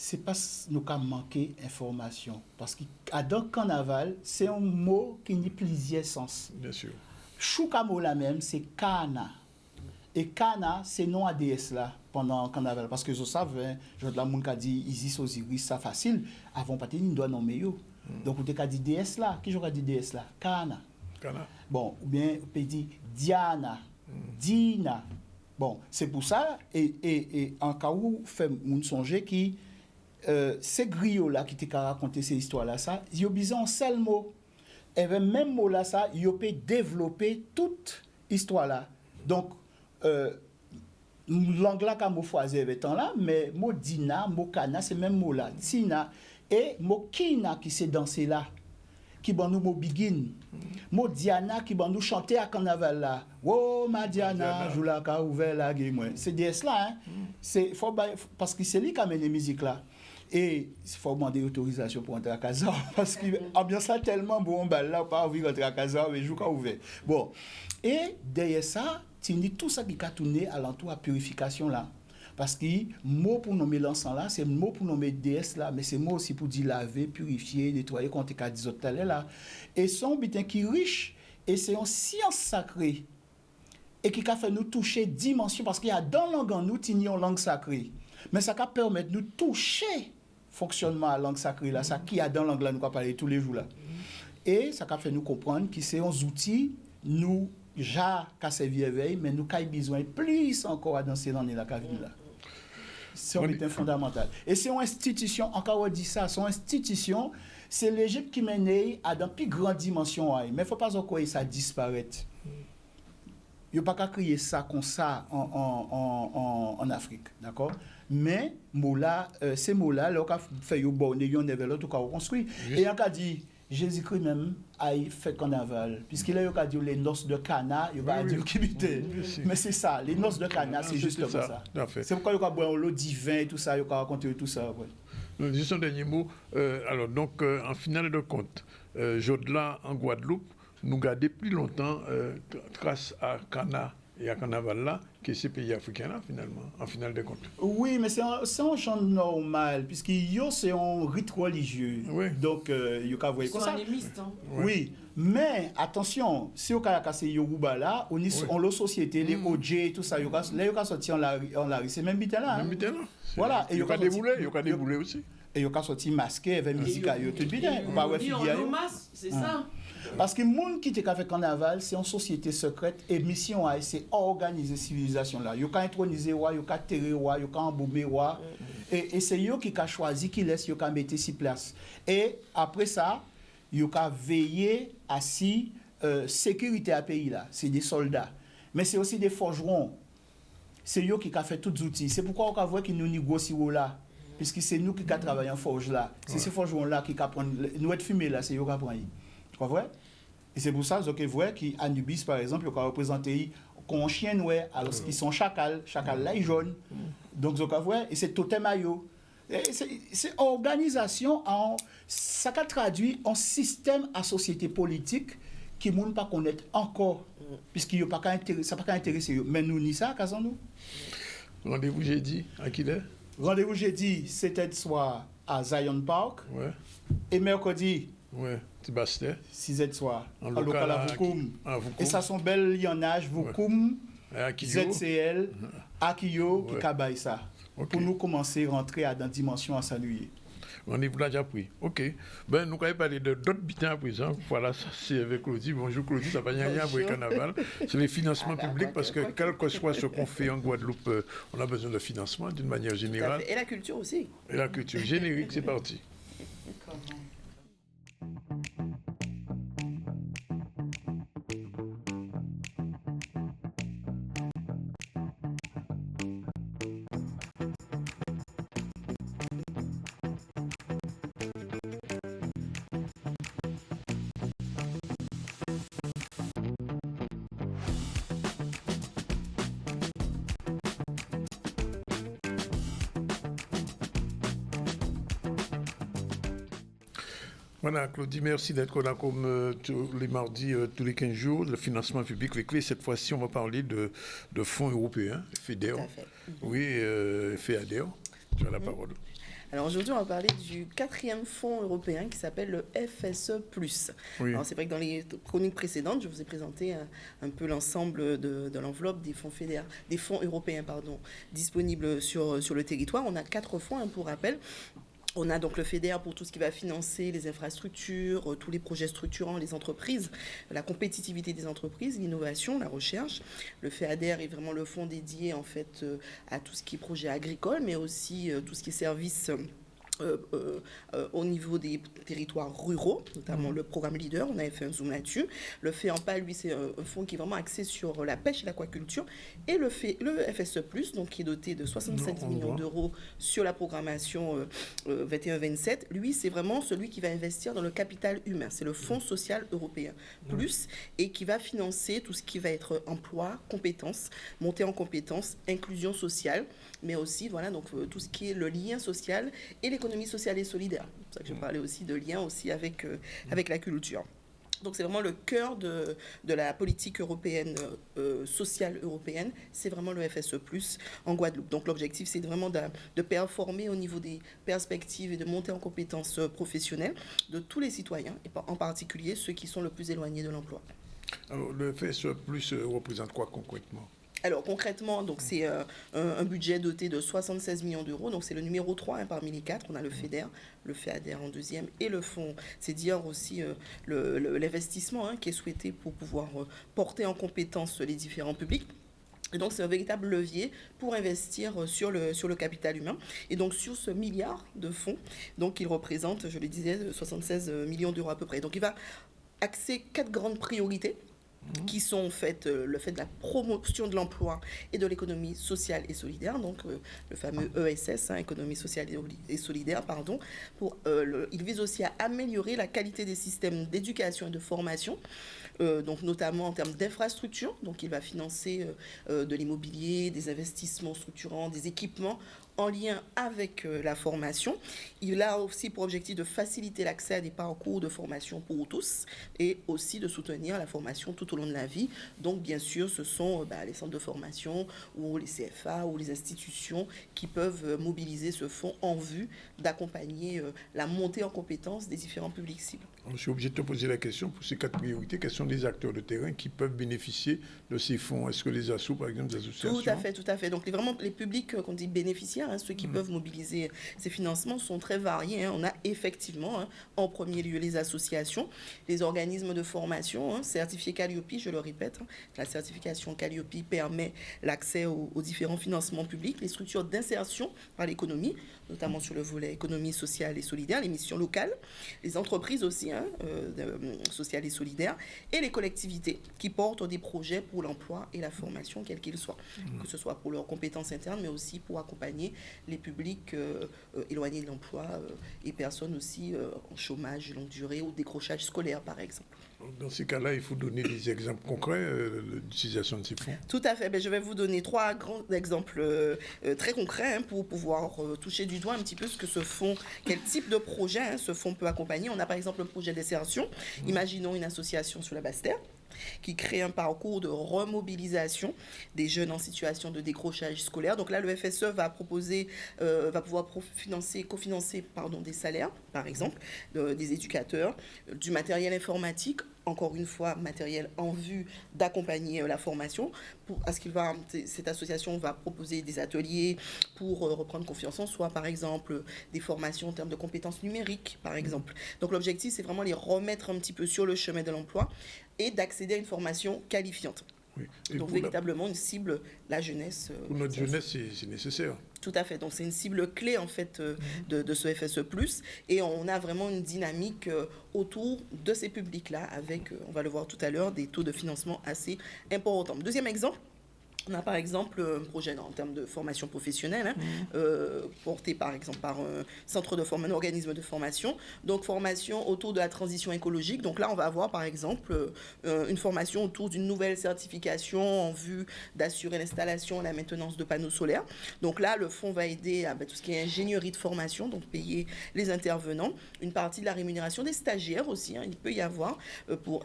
c'est parce que nous avons manqué d'informations. Parce que dans le carnaval, c'est un mot qui n'a plusieurs sens. Bien sûr. Choukamo la même, c'est Kana. Et Kana, c'est non à déesse là pendant le carnaval. Parce que je savais, je la moun ka dit Isis Osiris, ça facile. Avant, pas de doit nommer yo. Donc, vous avez dit déesse là. Qui j'aurais dit déesse là? Kana. Kana. Bon, ou bien, on peut dire Diana, Dina. Bon, c'est pour ça, et en cas où, fait moun songer qui, ces griots là qui t'ont raconté ces histoires là, ça, ils ont besoin d'un seul mot. Et même mot là, ça, ils ont développer toute histoire là. Donc, l'anglais qu'a mot foisé avec temps là, mais mot Dina, mot Kana, c'est même mot là. Tina, et mot Kina qui s'est dansé là, qui ban nous mot begin. Mot Diana qui ban nous chanter à carnaval là. Oh ma Diana, joue la ka ouvert la game. C'est des là, hein. C'est faut parce que c'est lui qui amène la musique là. Et il faut demander autorisation pour entrer à Casa parce que l'ambiance là tellement bon, bah là pas envie rentrer à Casa mais joue ka ouvert. Bon. Et derrière ça, tu dis tout ça qui a tourné alentour à purification là. Parce que mot pour nommer l'encens là, c'est mot pour nommer déesse là, mais c'est mot aussi pour dire laver, purifier, nettoyer, comme tu as dit tout à l'heure là. Et son bitin qui est riche, et c'est une science sacrée. Et qui a fait nous toucher dimension, parce qu'il y a dans la langue en nous, il y a une langue sacrée. Mais ça va permettre de nous toucher fonctionnement à la langue sacrée là, ça qui a dans la langue là, nous va parler tous les jours là. Et ça va fait nous comprendre que c'est un outil, nous, ja, qu'à servir veille, mais nous avons besoin plus encore à danser dans la cavine là. C'est un point fondamental. Et c'est une institution, encore on dit ça, c'est une institution, c'est l'Égypte qui mène à dans plus grande dimension. Mais il ne faut pas encore que ça disparaisse. Il ne faut pas crier ça comme ça en Afrique. D'accord? Mais ces mots-là, on a fait un bon, on a construit. Et on a dit, Jésus-Christ même a fait carnaval. Puisqu'il a dit les noces de Cana, il va dire qu'il était. Mais c'est ça, les noces de Cana, c'est juste comme ça. C'est pourquoi il y a boire l'eau divin et tout ça, il y a raconté tout ça. Juste un dernier mot. Alors, donc, en finale de compte, Jodla en Guadeloupe, nous gardons plus longtemps grâce à Cana et à Carnaval là, que ces pays africains là, finalement, en finale de compte. Oui, mais c'est un genre normal, puisque c'est un rite religieux. Oui. Donc, il y a voir comme ça. Ils sont animistes, hein. Oui, mais attention, si on a cassé Yoruba là, on est en la société, les OJ, tout ça, il y a sorti en la rue, c'est même bitin là. Même bitin là. Voilà. Il y a déboulé aussi. Et il y a sorti masqué avec musique à tout bitin. On va c'est ça. Parce que le monde qui était avec carnaval, c'est une société secrète et mission c'est organiser la civilisation là. Il y a introniser roi, il y a terrer roi, il y a embaumer roi. Et c'est eux qui ont choisi, qui laisse, ils ont mettre sur place. Et après ça, ils ont veillé à si sécurité à pays là. C'est des soldats. Mais c'est aussi des forgerons. C'est eux qui ont fait tous les outils. C'est pourquoi on voit qu'ils nous négocient là. Puisque c'est nous qui avons travaillé en forge là. C'est ces forgerons là qui apprennent. Nous être fumés là, c'est eux qui apprennent. Tu vois? Et c'est pour ça que vous voyez qu'Anubis, par exemple, il a représenté un chien noir, alors qu'ils sont chacal là, il jaune. Donc, vous voyez, et c'est totem maillot. C'est organisation, ça a traduit en système à société politique qui ne peut pas connaître encore, puisqu'il n'y a pas qu'à intéresser. Mais nous, ni ça, qu'à nous. Rendez-vous jeudi, à qui est? Rendez-vous jeudi, c'était soir à Zion Park. Ouais. Et mercredi, ouais, Tibasté. 6h soir. En local à Voukoum. Et ça sont belles lionnage, Voukoum, ZCL, Akiyo, qui cabaye ça. Pour nous commencer à rentrer dans la dimension à saluer. On est déjà pris. OK. Ben, nous allons parler d'autres bitins à présent. Voilà, c'est avec Claudie. Bonjour Claudie, ça va rien avec le carnaval. C'est les financements publics parce que quel que soit ce qu'on fait en Guadeloupe, on a besoin de financement d'une manière générale. Et la culture aussi. Et la culture. Générique, c'est parti. Voilà, Claudie, merci d'être là comme tous les mardis, tous les 15 jours, le financement public. Les clés, cette fois-ci, on va parler de fonds européens, FEDER. Oui, FEADER. Tu as la parole. Alors aujourd'hui, on va parler du 4e fonds européen qui s'appelle le FSE+. Oui. Alors c'est vrai que dans les chroniques précédentes, je vous ai présenté un peu l'ensemble de l'enveloppe des fonds européens disponibles sur le territoire. On a 4 fonds, pour rappel. On a donc le FEDER pour tout ce qui va financer les infrastructures, tous les projets structurants, les entreprises, la compétitivité des entreprises, l'innovation, la recherche. Le FEADER est vraiment le fonds dédié en fait à tout ce qui est projet agricole, mais aussi tout ce qui est services au niveau des territoires ruraux, notamment le programme Leader, on avait fait un zoom là-dessus. Le FEAMPA, lui, c'est un fonds qui est vraiment axé sur la pêche et l'aquaculture. Et le FSE+, donc, qui est doté de 67 millions d'euros sur la programmation 21-27, lui, c'est vraiment celui qui va investir dans le capital humain. C'est le Fonds social européen plus, et qui va financer tout ce qui va être emploi, compétences, montée en compétences, inclusion sociale, mais aussi, voilà, donc tout ce qui est le lien social et l'économie sociale et solidaire. C'est pour ça que je parlais aussi de lien aussi avec la culture. Donc c'est vraiment le cœur de la politique européenne, sociale européenne, c'est vraiment le FSE+, en Guadeloupe. Donc l'objectif, c'est vraiment de performer au niveau des perspectives et de monter en compétences professionnelles de tous les citoyens, et en particulier ceux qui sont le plus éloignés de l'emploi. Alors le FSE+, représente quoi concrètement ? Alors concrètement, donc c'est un budget doté de 76 millions d'euros, donc c'est le numéro 3 parmi les 4. On a le FEDER, le FEADER en deuxième et le fonds. C'est dire aussi l'investissement qui est souhaité pour pouvoir porter en compétence les différents publics. Et donc, c'est un véritable levier pour investir sur le capital humain. Et donc, sur ce milliard de fonds, donc il représente, je le disais, 76 millions d'euros à peu près. Donc, il va axer 4 grandes priorités qui sont en fait le fait de la promotion de l'emploi et de l'économie sociale et solidaire, donc le fameux ESS, économie sociale et solidaire, pardon. Il vise aussi à améliorer la qualité des systèmes d'éducation et de formation, donc notamment en termes d'infrastructures. Donc il va financer de l'immobilier, des investissements structurants, des équipements en lien avec la formation. Il a aussi pour objectif de faciliter l'accès à des parcours de formation pour tous et aussi de soutenir la formation tout au long de la vie. Donc, bien sûr, ce sont les centres de formation ou les CFA ou les institutions qui peuvent mobiliser ce fonds en vue d'accompagner la montée en compétences des différents publics cibles. Je suis obligé de te poser la question, pour ces 4 priorités, quels sont les acteurs de terrain qui peuvent bénéficier de ces fonds? Est-ce que les assos, par exemple, des associations? Tout à fait. Donc, vraiment, les publics qu'on dit bénéficiaires, ceux qui peuvent mobiliser ces financements sont très variés. On a effectivement, en premier lieu, les associations, les organismes de formation, certifiés Calliope, je le répète. La certification Calliope permet l'accès aux différents financements publics, les structures d'insertion par l'économie, notamment sur le volet économie sociale et solidaire, les missions locales, les entreprises aussi, sociales et solidaires, et les collectivités qui portent des projets pour l'emploi et la formation, quels qu'ils soient, que ce soit pour leurs compétences internes, mais aussi pour accompagner les publics éloignés de l'emploi et personnes aussi en chômage longue durée ou décrochage scolaire, par exemple. Dans ces cas-là, il faut donner des exemples concrets d'utilisation de ces fonds. Tout à fait. Je vais vous donner 3 grands exemples très concrets pour pouvoir toucher du doigt un petit peu ce que ce fonds, quel type de projet ce fonds peut accompagner. On a par exemple un projet d'insertion. Imaginons une association sur la Basse-Terre qui crée un parcours de remobilisation des jeunes en situation de décrochage scolaire. Donc là, le FSE va pouvoir cofinancer des salaires, par exemple, des éducateurs, du matériel informatique, encore une fois, matériel en vue d'accompagner la formation. Cette association va proposer des ateliers pour reprendre confiance en soi, par exemple, des formations en termes de compétences numériques, par exemple. Donc l'objectif, c'est vraiment les remettre un petit peu sur le chemin de l'emploi et d'accéder à une formation qualifiante. Oui. Donc véritablement une cible, la jeunesse. Pour notre jeunesse, c'est nécessaire. Tout à fait. Donc c'est une cible clé en fait de ce FSE+. Et on a vraiment une dynamique autour de ces publics-là avec, on va le voir tout à l'heure, des taux de financement assez importants. Deuxième exemple. On a par exemple un projet en termes de formation professionnelle, porté par exemple par un centre de formation, un organisme de formation. Donc formation autour de la transition écologique. Donc là, on va avoir par exemple une formation autour d'une nouvelle certification en vue d'assurer l'installation et la maintenance de panneaux solaires. Donc là, le fonds va aider à tout ce qui est ingénierie de formation, donc payer les intervenants. Une partie de la rémunération des stagiaires aussi, il peut y avoir, pour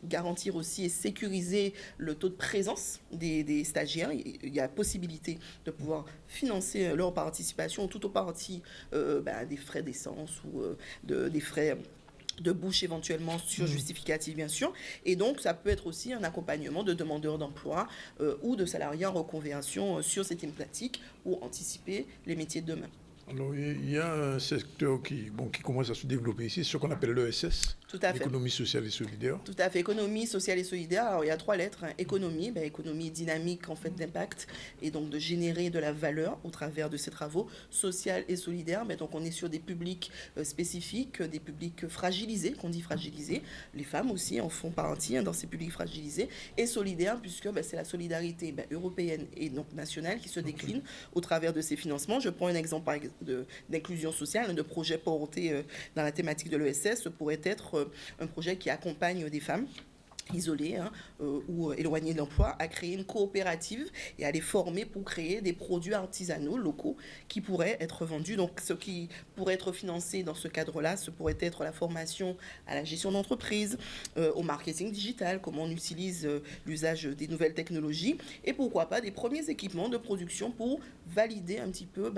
garantir aussi et sécuriser le taux de présence des stagiaires, il y a possibilité de pouvoir financer leur participation, tout au parti des frais d'essence ou des frais de bouche éventuellement sur justificatif bien sûr, et donc ça peut être aussi un accompagnement de demandeurs d'emploi ou de salariés en reconversion sur ces thématiques ou anticiper les métiers de demain. Alors, il y a un secteur qui commence à se développer ici, ce qu'on appelle l'ESS, l'économie sociale et solidaire. Tout à fait, économie sociale et solidaire. Alors, il y a 3 lettres. Économie, économie dynamique en fait d'impact et donc de générer de la valeur au travers de ces travaux. Social et solidaire, donc on est sur des publics spécifiques, des publics fragilisés, qu'on dit fragilisés. Les femmes aussi en font partie dans ces publics fragilisés. Et solidaire, puisque c'est la solidarité européenne et donc nationale qui se décline au travers de ces financements. Je prends un exemple par exemple d'inclusion sociale, de projet porté dans la thématique de l'ESS. Ce pourrait être un projet qui accompagne des femmes isolées ou éloignées de l'emploi, à créer une coopérative et à les former pour créer des produits artisanaux locaux qui pourraient être vendus. Donc, ce qui pourrait être financé dans ce cadre-là, ce pourrait être la formation à la gestion d'entreprise, au marketing digital, comment on utilise l'usage des nouvelles technologies, et pourquoi pas des premiers équipements de production pour valider un petit peu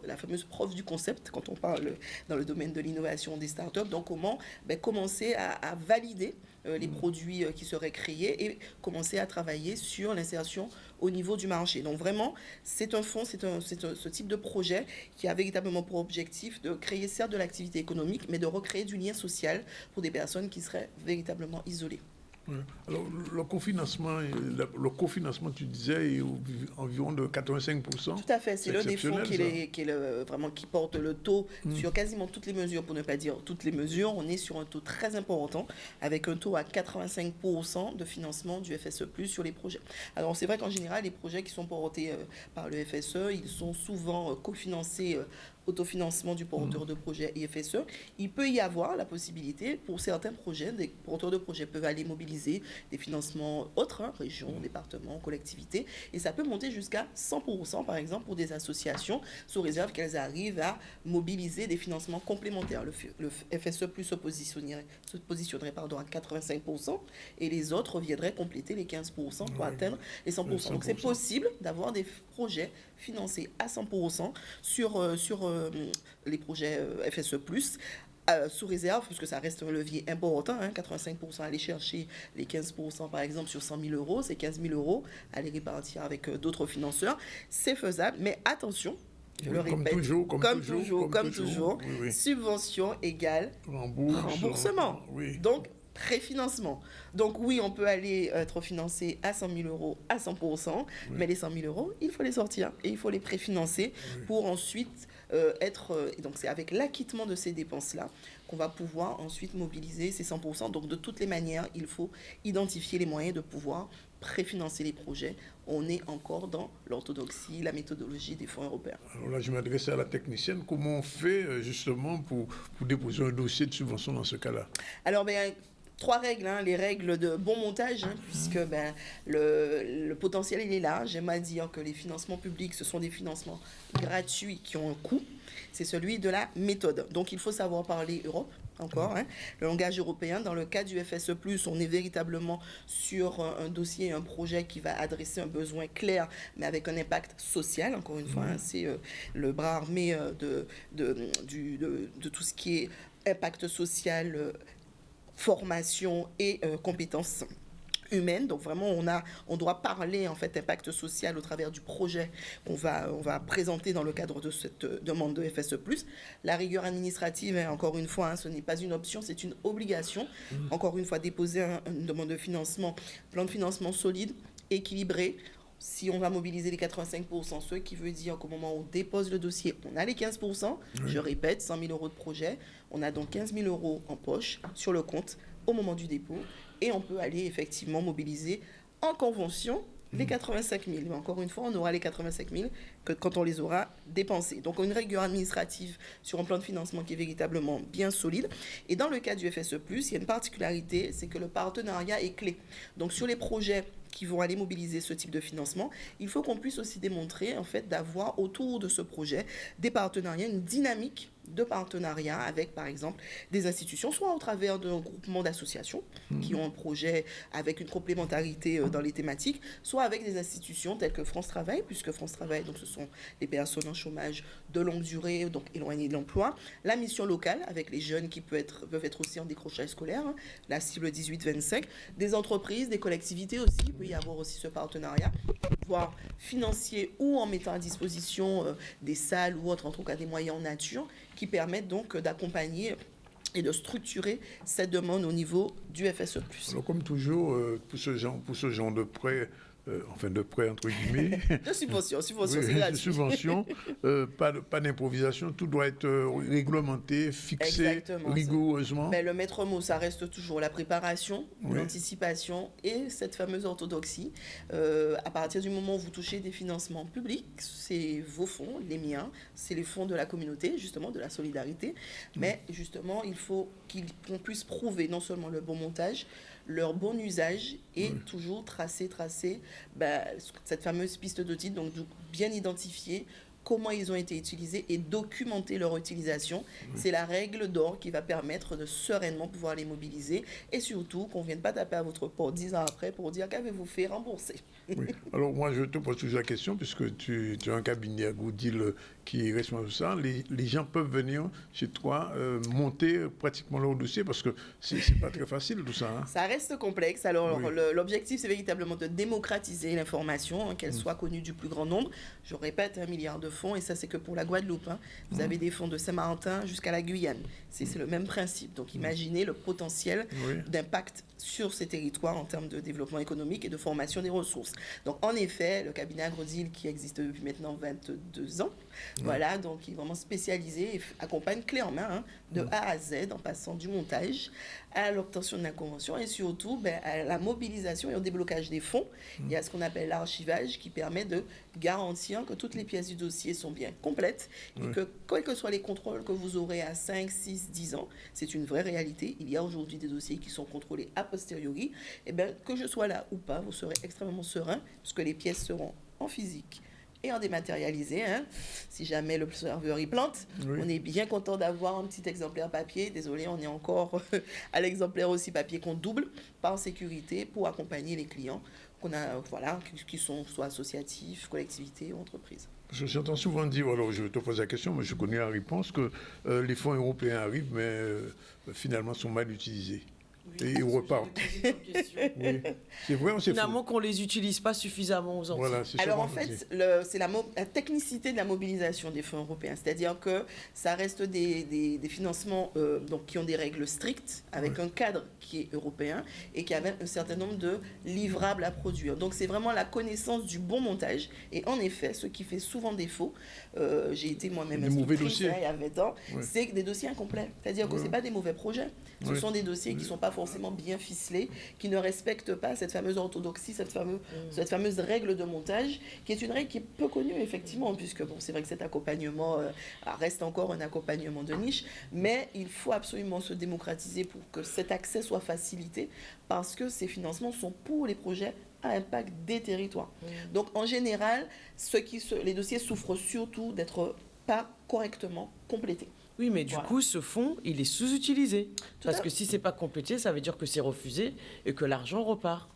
la fameuse preuve du concept quand on parle dans le domaine de l'innovation des startups. Donc, comment commencer à valider les produits qui seraient créés et commencer à travailler sur l'insertion au niveau du marché. Donc vraiment, c'est un fonds, ce type de projet qui a véritablement pour objectif de créer certes de l'activité économique, mais de recréer du lien social pour des personnes qui seraient véritablement isolées. Alors, le cofinancement, tu disais, est environ de 85%. Tout à fait, c'est l'un des fonds qui porte le taux sur quasiment toutes les mesures, pour ne pas dire toutes les mesures. On est sur un taux très important, avec un taux à 85% de financement du FSE+, sur les projets. Alors, c'est vrai qu'en général, les projets qui sont portés par le FSE, ils sont souvent cofinancés autofinancement du porteur de projet et FSE. Il peut y avoir la possibilité, pour certains projets, des porteurs de projets peuvent aller mobiliser des financements autres, régions, départements, collectivités, et ça peut monter jusqu'à 100%, par exemple, pour des associations, sous réserve qu'elles arrivent à mobiliser des financements complémentaires. Le FSE+ se positionnerait à 85%, et les autres viendraient compléter les 15% pour atteindre les 100%. Donc c'est possible d'avoir des projets financés à 100% sur les projets FSE+, sous réserve, parce que ça reste un levier important, 85% aller chercher les 15% par exemple sur 100 000 euros, c'est 15 000 euros à les répartir avec d'autres financeurs. C'est faisable, mais attention, je le répète, comme toujours, oui. Subvention égale remboursement. Oui. Donc, préfinancement. Donc oui, on peut aller être financé à 100 000 euros à 100%, mais les 100 000 euros, il faut les sortir et il faut les préfinancer pour ensuite et donc c'est avec l'acquittement de ces dépenses-là qu'on va pouvoir ensuite mobiliser ces 100%. Donc de toutes les manières, il faut identifier les moyens de pouvoir préfinancer les projets. On est encore dans l'orthodoxie, la méthodologie des fonds européens. Alors là, je m'adresse à la technicienne. Comment on fait justement pour déposer un dossier de subvention dans ce cas-là? Alors, 3 règles, les règles de bon montage, puisque le potentiel il est là. J'aime à dire que les financements publics, ce sont des financements gratuits qui ont un coût. C'est celui de la méthode. Donc il faut savoir parler Europe, encore, le langage européen. Dans le cas du FSE+, on est véritablement sur un dossier, un projet qui va adresser un besoin clair, mais avec un impact social, encore une fois. C'est le bras armé de tout ce qui est impact social, formation et compétences humaines. Donc vraiment, on doit parler en fait impact social au travers du projet qu'on va présenter dans le cadre de cette demande de FSE+. La rigueur administrative, encore une fois, ce n'est pas une option, c'est une obligation. Encore une fois, déposer une demande de financement, plan de financement solide, équilibré. Si on va mobiliser les 85%, ce qui veut dire qu'au moment où on dépose le dossier, on a les 15%. Je répète, 100 000 euros de projet. On a donc 15 000 euros en poche sur le compte au moment du dépôt. Et on peut aller effectivement mobiliser en convention les 85 000. Mais encore une fois, on aura les 85 000 que quand on les aura dépensés. Donc, une rigueur administrative sur un plan de financement qui est véritablement bien solide. Et dans le cas du FSE+, il y a une particularité, c'est que le partenariat est clé. Donc, sur les projets qui vont aller mobiliser ce type de financement, il faut qu'on puisse aussi démontrer, en fait, d'avoir autour de ce projet des partenariats, une dynamique de partenariat avec, par exemple, des institutions, soit au travers d'un groupement d'associations qui ont un projet avec une complémentarité dans les thématiques, soit avec des institutions telles que France Travail, puisque France Travail, donc, ce sont les personnes en chômage de longue durée, donc éloignées de l'emploi, la mission locale avec les jeunes qui peuvent être aussi en décrochage scolaire, la cible 18-25, des entreprises, des collectivités aussi, il peut y avoir aussi ce partenariat, voire financier ou en mettant à disposition des salles ou autres, en tout cas des moyens en nature, qui permettent donc d'accompagner et de structurer cette demande au niveau du FSE+. Alors, comme toujours, pour ce genre de prêt, enfin de prêt entre guillemets. De subvention, oui, c'est gratuit. De subvention, pas d'improvisation, tout doit être réglementé, fixé. Exactement, rigoureusement. Mais le maître mot, ça reste toujours la préparation, l'anticipation et cette fameuse orthodoxie. À partir du moment où vous touchez des financements publics, c'est vos fonds, les miens, c'est les fonds de la communauté, justement, de la solidarité. Mais justement, il faut qu'on puisse prouver non seulement le bon montage, leur bon usage et toujours tracer cette fameuse piste d'audit, donc bien identifier comment ils ont été utilisés et documenter leur utilisation. C'est la règle d'or qui va permettre de sereinement pouvoir les mobiliser et surtout qu'on ne vienne pas taper à votre porte 10 ans après pour dire qu'avez-vous fait rembourser. Oui. Alors moi je te pose toujours la question puisque tu as un cabinet à Goudil qui est responsable de ça. Les gens peuvent venir chez toi monter pratiquement leur dossier parce que c'est pas très facile tout ça. Ça reste complexe. Alors l'objectif c'est véritablement de démocratiser l'information, qu'elle soit connue du plus grand nombre. Je répète, 1 milliard de fonds et ça c'est que pour la Guadeloupe. Vous avez des fonds de Saint-Martin jusqu'à la Guyane. C'est le même principe. Donc imaginez le potentiel d'impact sur ces territoires en termes de développement économique et de formation des ressources. Donc en effet, le cabinet Agrodil qui existe depuis maintenant 22 ans, voilà, donc il est vraiment spécialisé et accompagne clé en main de A à Z en passant du montage à l'obtention de la convention et surtout à la mobilisation et au déblocage des fonds. Il y a ce qu'on appelle l'archivage qui permet de garantir que toutes les pièces du dossier sont bien complètes et que quels que soient les contrôles que vous aurez à 5, 6, 10 ans, c'est une vraie réalité. Il y a aujourd'hui des dossiers qui sont contrôlés a posteriori. Et que je sois là ou pas, vous serez extrêmement serein puisque les pièces seront en physique et en dématérialisé. Si jamais le serveur y plante, on est bien content d'avoir un petit exemplaire papier. Désolé, on est encore à l'exemplaire aussi papier qu'on double par sécurité pour accompagner les clients qui sont soit associatifs, collectivités ou entreprises. J'entends souvent dire, alors je te pose la question, mais je connais la réponse, que les fonds européens arrivent, mais finalement sont mal utilisés. Et ils repartent. C'est vrai ou c'est faux? Finalement, qu'on ne les utilise pas suffisamment aux Antilles. Voilà, alors en fait, c'est la technicité de la mobilisation des fonds européens. C'est-à-dire que ça reste des financements qui ont des règles strictes, avec un cadre qui est européen et qui a même un certain nombre de livrables à produire. Donc c'est vraiment la connaissance du bon montage. Et en effet, ce qui fait souvent défaut, j'ai été moi-même instructrice il y a 20 ans, c'est des dossiers incomplets. C'est-à-dire que ce n'est pas des mauvais projets. Ce sont des dossiers qui ne sont pas forcément bien ficelés, qui ne respectent pas cette fameuse orthodoxie, cette fameuse règle de montage, qui est une règle qui est peu connue, effectivement, puisque c'est vrai que cet accompagnement reste encore un accompagnement de niche, mais il faut absolument se démocratiser pour que cet accès soit facilité, parce que ces financements sont pour les projets à impact des territoires. Donc, en général, les dossiers souffrent surtout d'être pas correctement complétés. Oui, mais du coup, ce fonds, il est sous-utilisé. Parce que si ce n'est pas complété, ça veut dire que c'est refusé et que l'argent repart.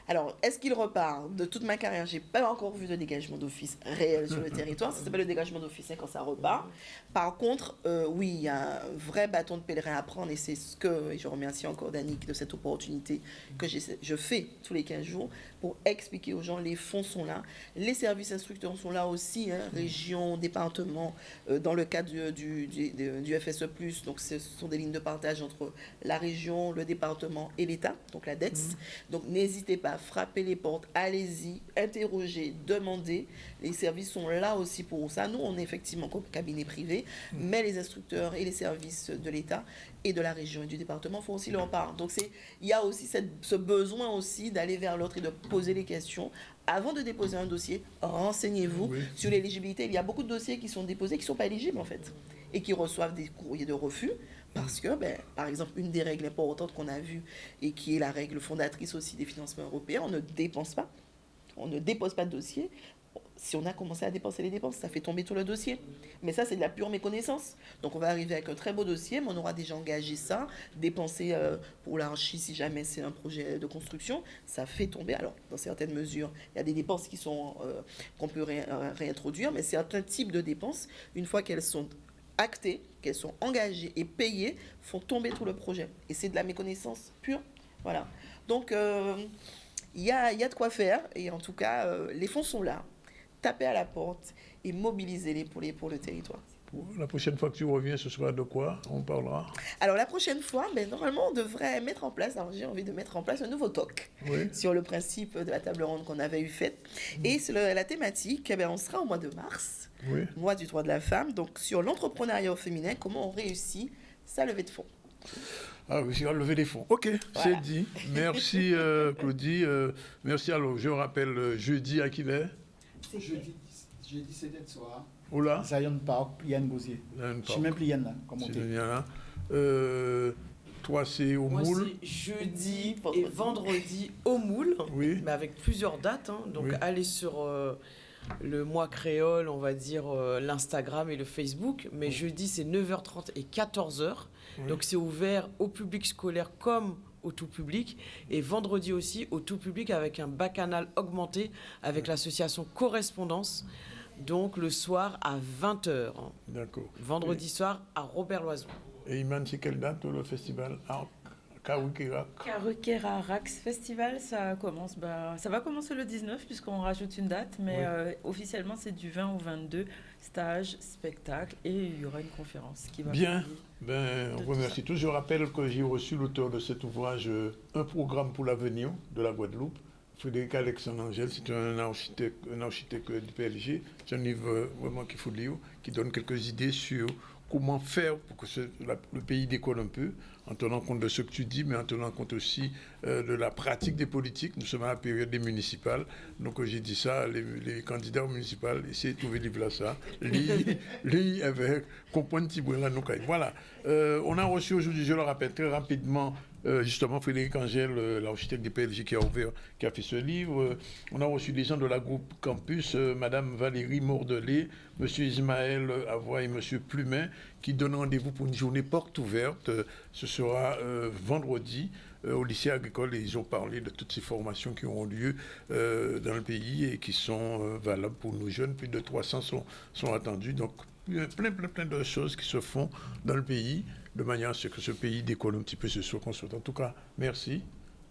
Alors, est-ce qu'il repart? De toute ma carrière, je n'ai pas encore vu de dégagement d'office réel sur le territoire. Ça s'appelle le dégagement d'office quand ça repart. Par contre, oui, il y a un vrai bâton de pèlerin à prendre et c'est et je remercie encore Danick de cette opportunité que je fais tous les 15 jours pour expliquer aux gens, les fonds sont là, les services instructeurs sont là aussi, région, département, dans le cadre du FSE+, donc ce sont des lignes de partage entre la région, le département et l'État, donc la DETS. Donc n'hésitez pas, frappez les portes, allez-y, interrogez, demandez, les services sont là aussi pour ça. Nous, on est effectivement comme cabinet privé, mais les instructeurs et les services de l'État et de la région et du département font aussi leur part. Donc il y a aussi ce besoin aussi d'aller vers l'autre et de poser les questions. Avant de déposer un dossier, renseignez-vous sur l'éligibilité. Il y a beaucoup de dossiers qui sont déposés qui ne sont pas éligibles en fait et qui reçoivent des courriers de refus Parce que, par exemple, une des règles importantes qu'on a vues et qui est la règle fondatrice aussi des financements européens, on ne dépense pas, on ne dépose pas de dossier. Si on a commencé à dépenser les dépenses, ça fait tomber tout le dossier. Mais ça, c'est de la pure méconnaissance. Donc, on va arriver avec un très beau dossier, mais on aura déjà engagé ça, dépensé pour l'archi, si jamais c'est un projet de construction, ça fait tomber. Alors, dans certaines mesures, il y a des dépenses qui sont qu'on peut réintroduire, mais certains types de dépenses, une fois qu'elles sont actées, qu'elles sont engagées et payées, font tomber tout le projet. Et c'est de la méconnaissance pure. Voilà. Donc, il y a de quoi faire. Et en tout cas, les fonds sont là. Tapez à la porte et mobilisez-les pour le territoire. La prochaine fois que tu reviens, ce sera de quoi on parlera? Alors la prochaine fois, normalement, on devrait mettre en place, alors j'ai envie de mettre en place un nouveau talk sur le principe de la table ronde qu'on avait faite. Et sur la thématique, on sera au mois de mars, mois du droit de la femme, donc sur l'entrepreneuriat au féminin, comment on réussit sa levée de fonds. Ah oui, c'est lever des fonds. Ok, voilà. C'est dit. Merci Claudie. Merci. Alors, je rappelle, jeudi à qui est? Jeudi 17 soir. Oula. Zion Park, Pliane Gosier. Je suis même Pliane là, comme on dit. Toi, c'est au Moi, Moule. c'est jeudi et vendredi au Moule, mais avec plusieurs dates. Donc, allez sur le mois créole, on va dire l'Instagram et le Facebook. Mais jeudi, c'est 9h30 et 14h. Donc, c'est ouvert au public scolaire comme au tout public, et vendredi aussi au tout public avec un bacchanal augmenté avec l'association Correspondance, donc le soir à 20h. D'accord. Vendredi soir à Robert-Loison. Et Iman, c'est quelle date le festival? Karukera Rax Festival, ça va commencer le 19 puisqu'on rajoute une date, mais officiellement c'est du 20 au 22, stage, spectacle, et il y aura une conférence qui va bien. On remercie tous. Je rappelle que j'ai reçu l'auteur de cet ouvrage, Un programme pour l'avenir de la Guadeloupe, Frédéric Alexandre Angel. C'est un architecte du PLG. C'est un livre vraiment qu'il faut lire, qui donne quelques idées sur comment faire pour que le pays décolle un peu, en tenant compte de ce que tu dis, mais en tenant compte aussi de la pratique des politiques. Nous sommes à la période des municipales, donc j'ai dit ça, les candidats aux municipales, essayez de trouver des livres là, ça, lire avec, comprendre petit bruit là, nous. Voilà, on a reçu aujourd'hui, je le rappelle très rapidement, justement Frédéric Angel, l'architecte des PLG qui a fait ce livre. On a reçu des gens de la groupe Campus, Madame Valérie Mordelet, Monsieur Ismaël Avoy et Monsieur Plumet, qui donnent rendez-vous pour une journée porte ouverte. Ce sera vendredi au lycée agricole, et ils ont parlé de toutes ces formations qui auront lieu dans le pays et qui sont valables pour nos jeunes. Plus de 300 sont attendus. Donc, il y a plein de choses qui se font dans le pays, de manière à ce que ce pays décolle un petit peu, se soit construit. En tout cas, merci.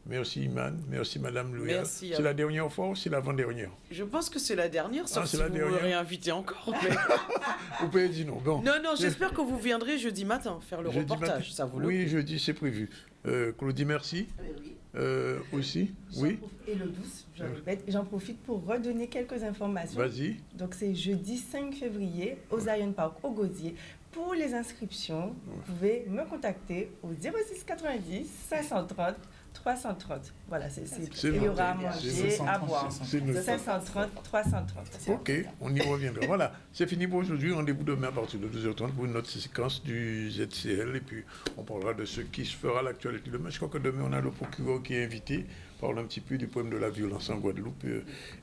Merci Iman, merci Madame Louia. C'est la dernière fois ou c'est l'avant-dernière? Je pense que c'est la dernière, sauf si vous me réinvitez encore. Mais... Vous pouvez dire non. Bon. Non, j'espère que vous viendrez jeudi matin faire le reportage. Ça vaut le coup. Oui, jeudi, c'est prévu. Claudie, merci. Aussi, oui. Et le 12, j'en profite pour redonner quelques informations. Vas-y. Donc c'est jeudi 5 février au Zion Park au Gosier. Pour les inscriptions, vous pouvez me contacter au 06 90 530 330. Voilà, il y aura à manger, à boire. 530 330. Ok, on y reviendra. Voilà, c'est fini pour aujourd'hui. Rendez-vous demain à partir de 12h30 pour une autre séquence du ZCL. Et puis, on parlera de ce qui se fera à l'actualité demain. Je crois que demain, on a le procureur qui est invité. Parle un petit peu du problème de la violence en Guadeloupe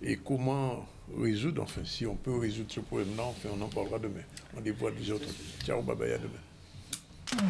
et comment résoudre, enfin, si on peut résoudre ce problème-là, enfin, on en parlera demain. Rendez-vous à 12h30. Ciao, bye bye, à demain.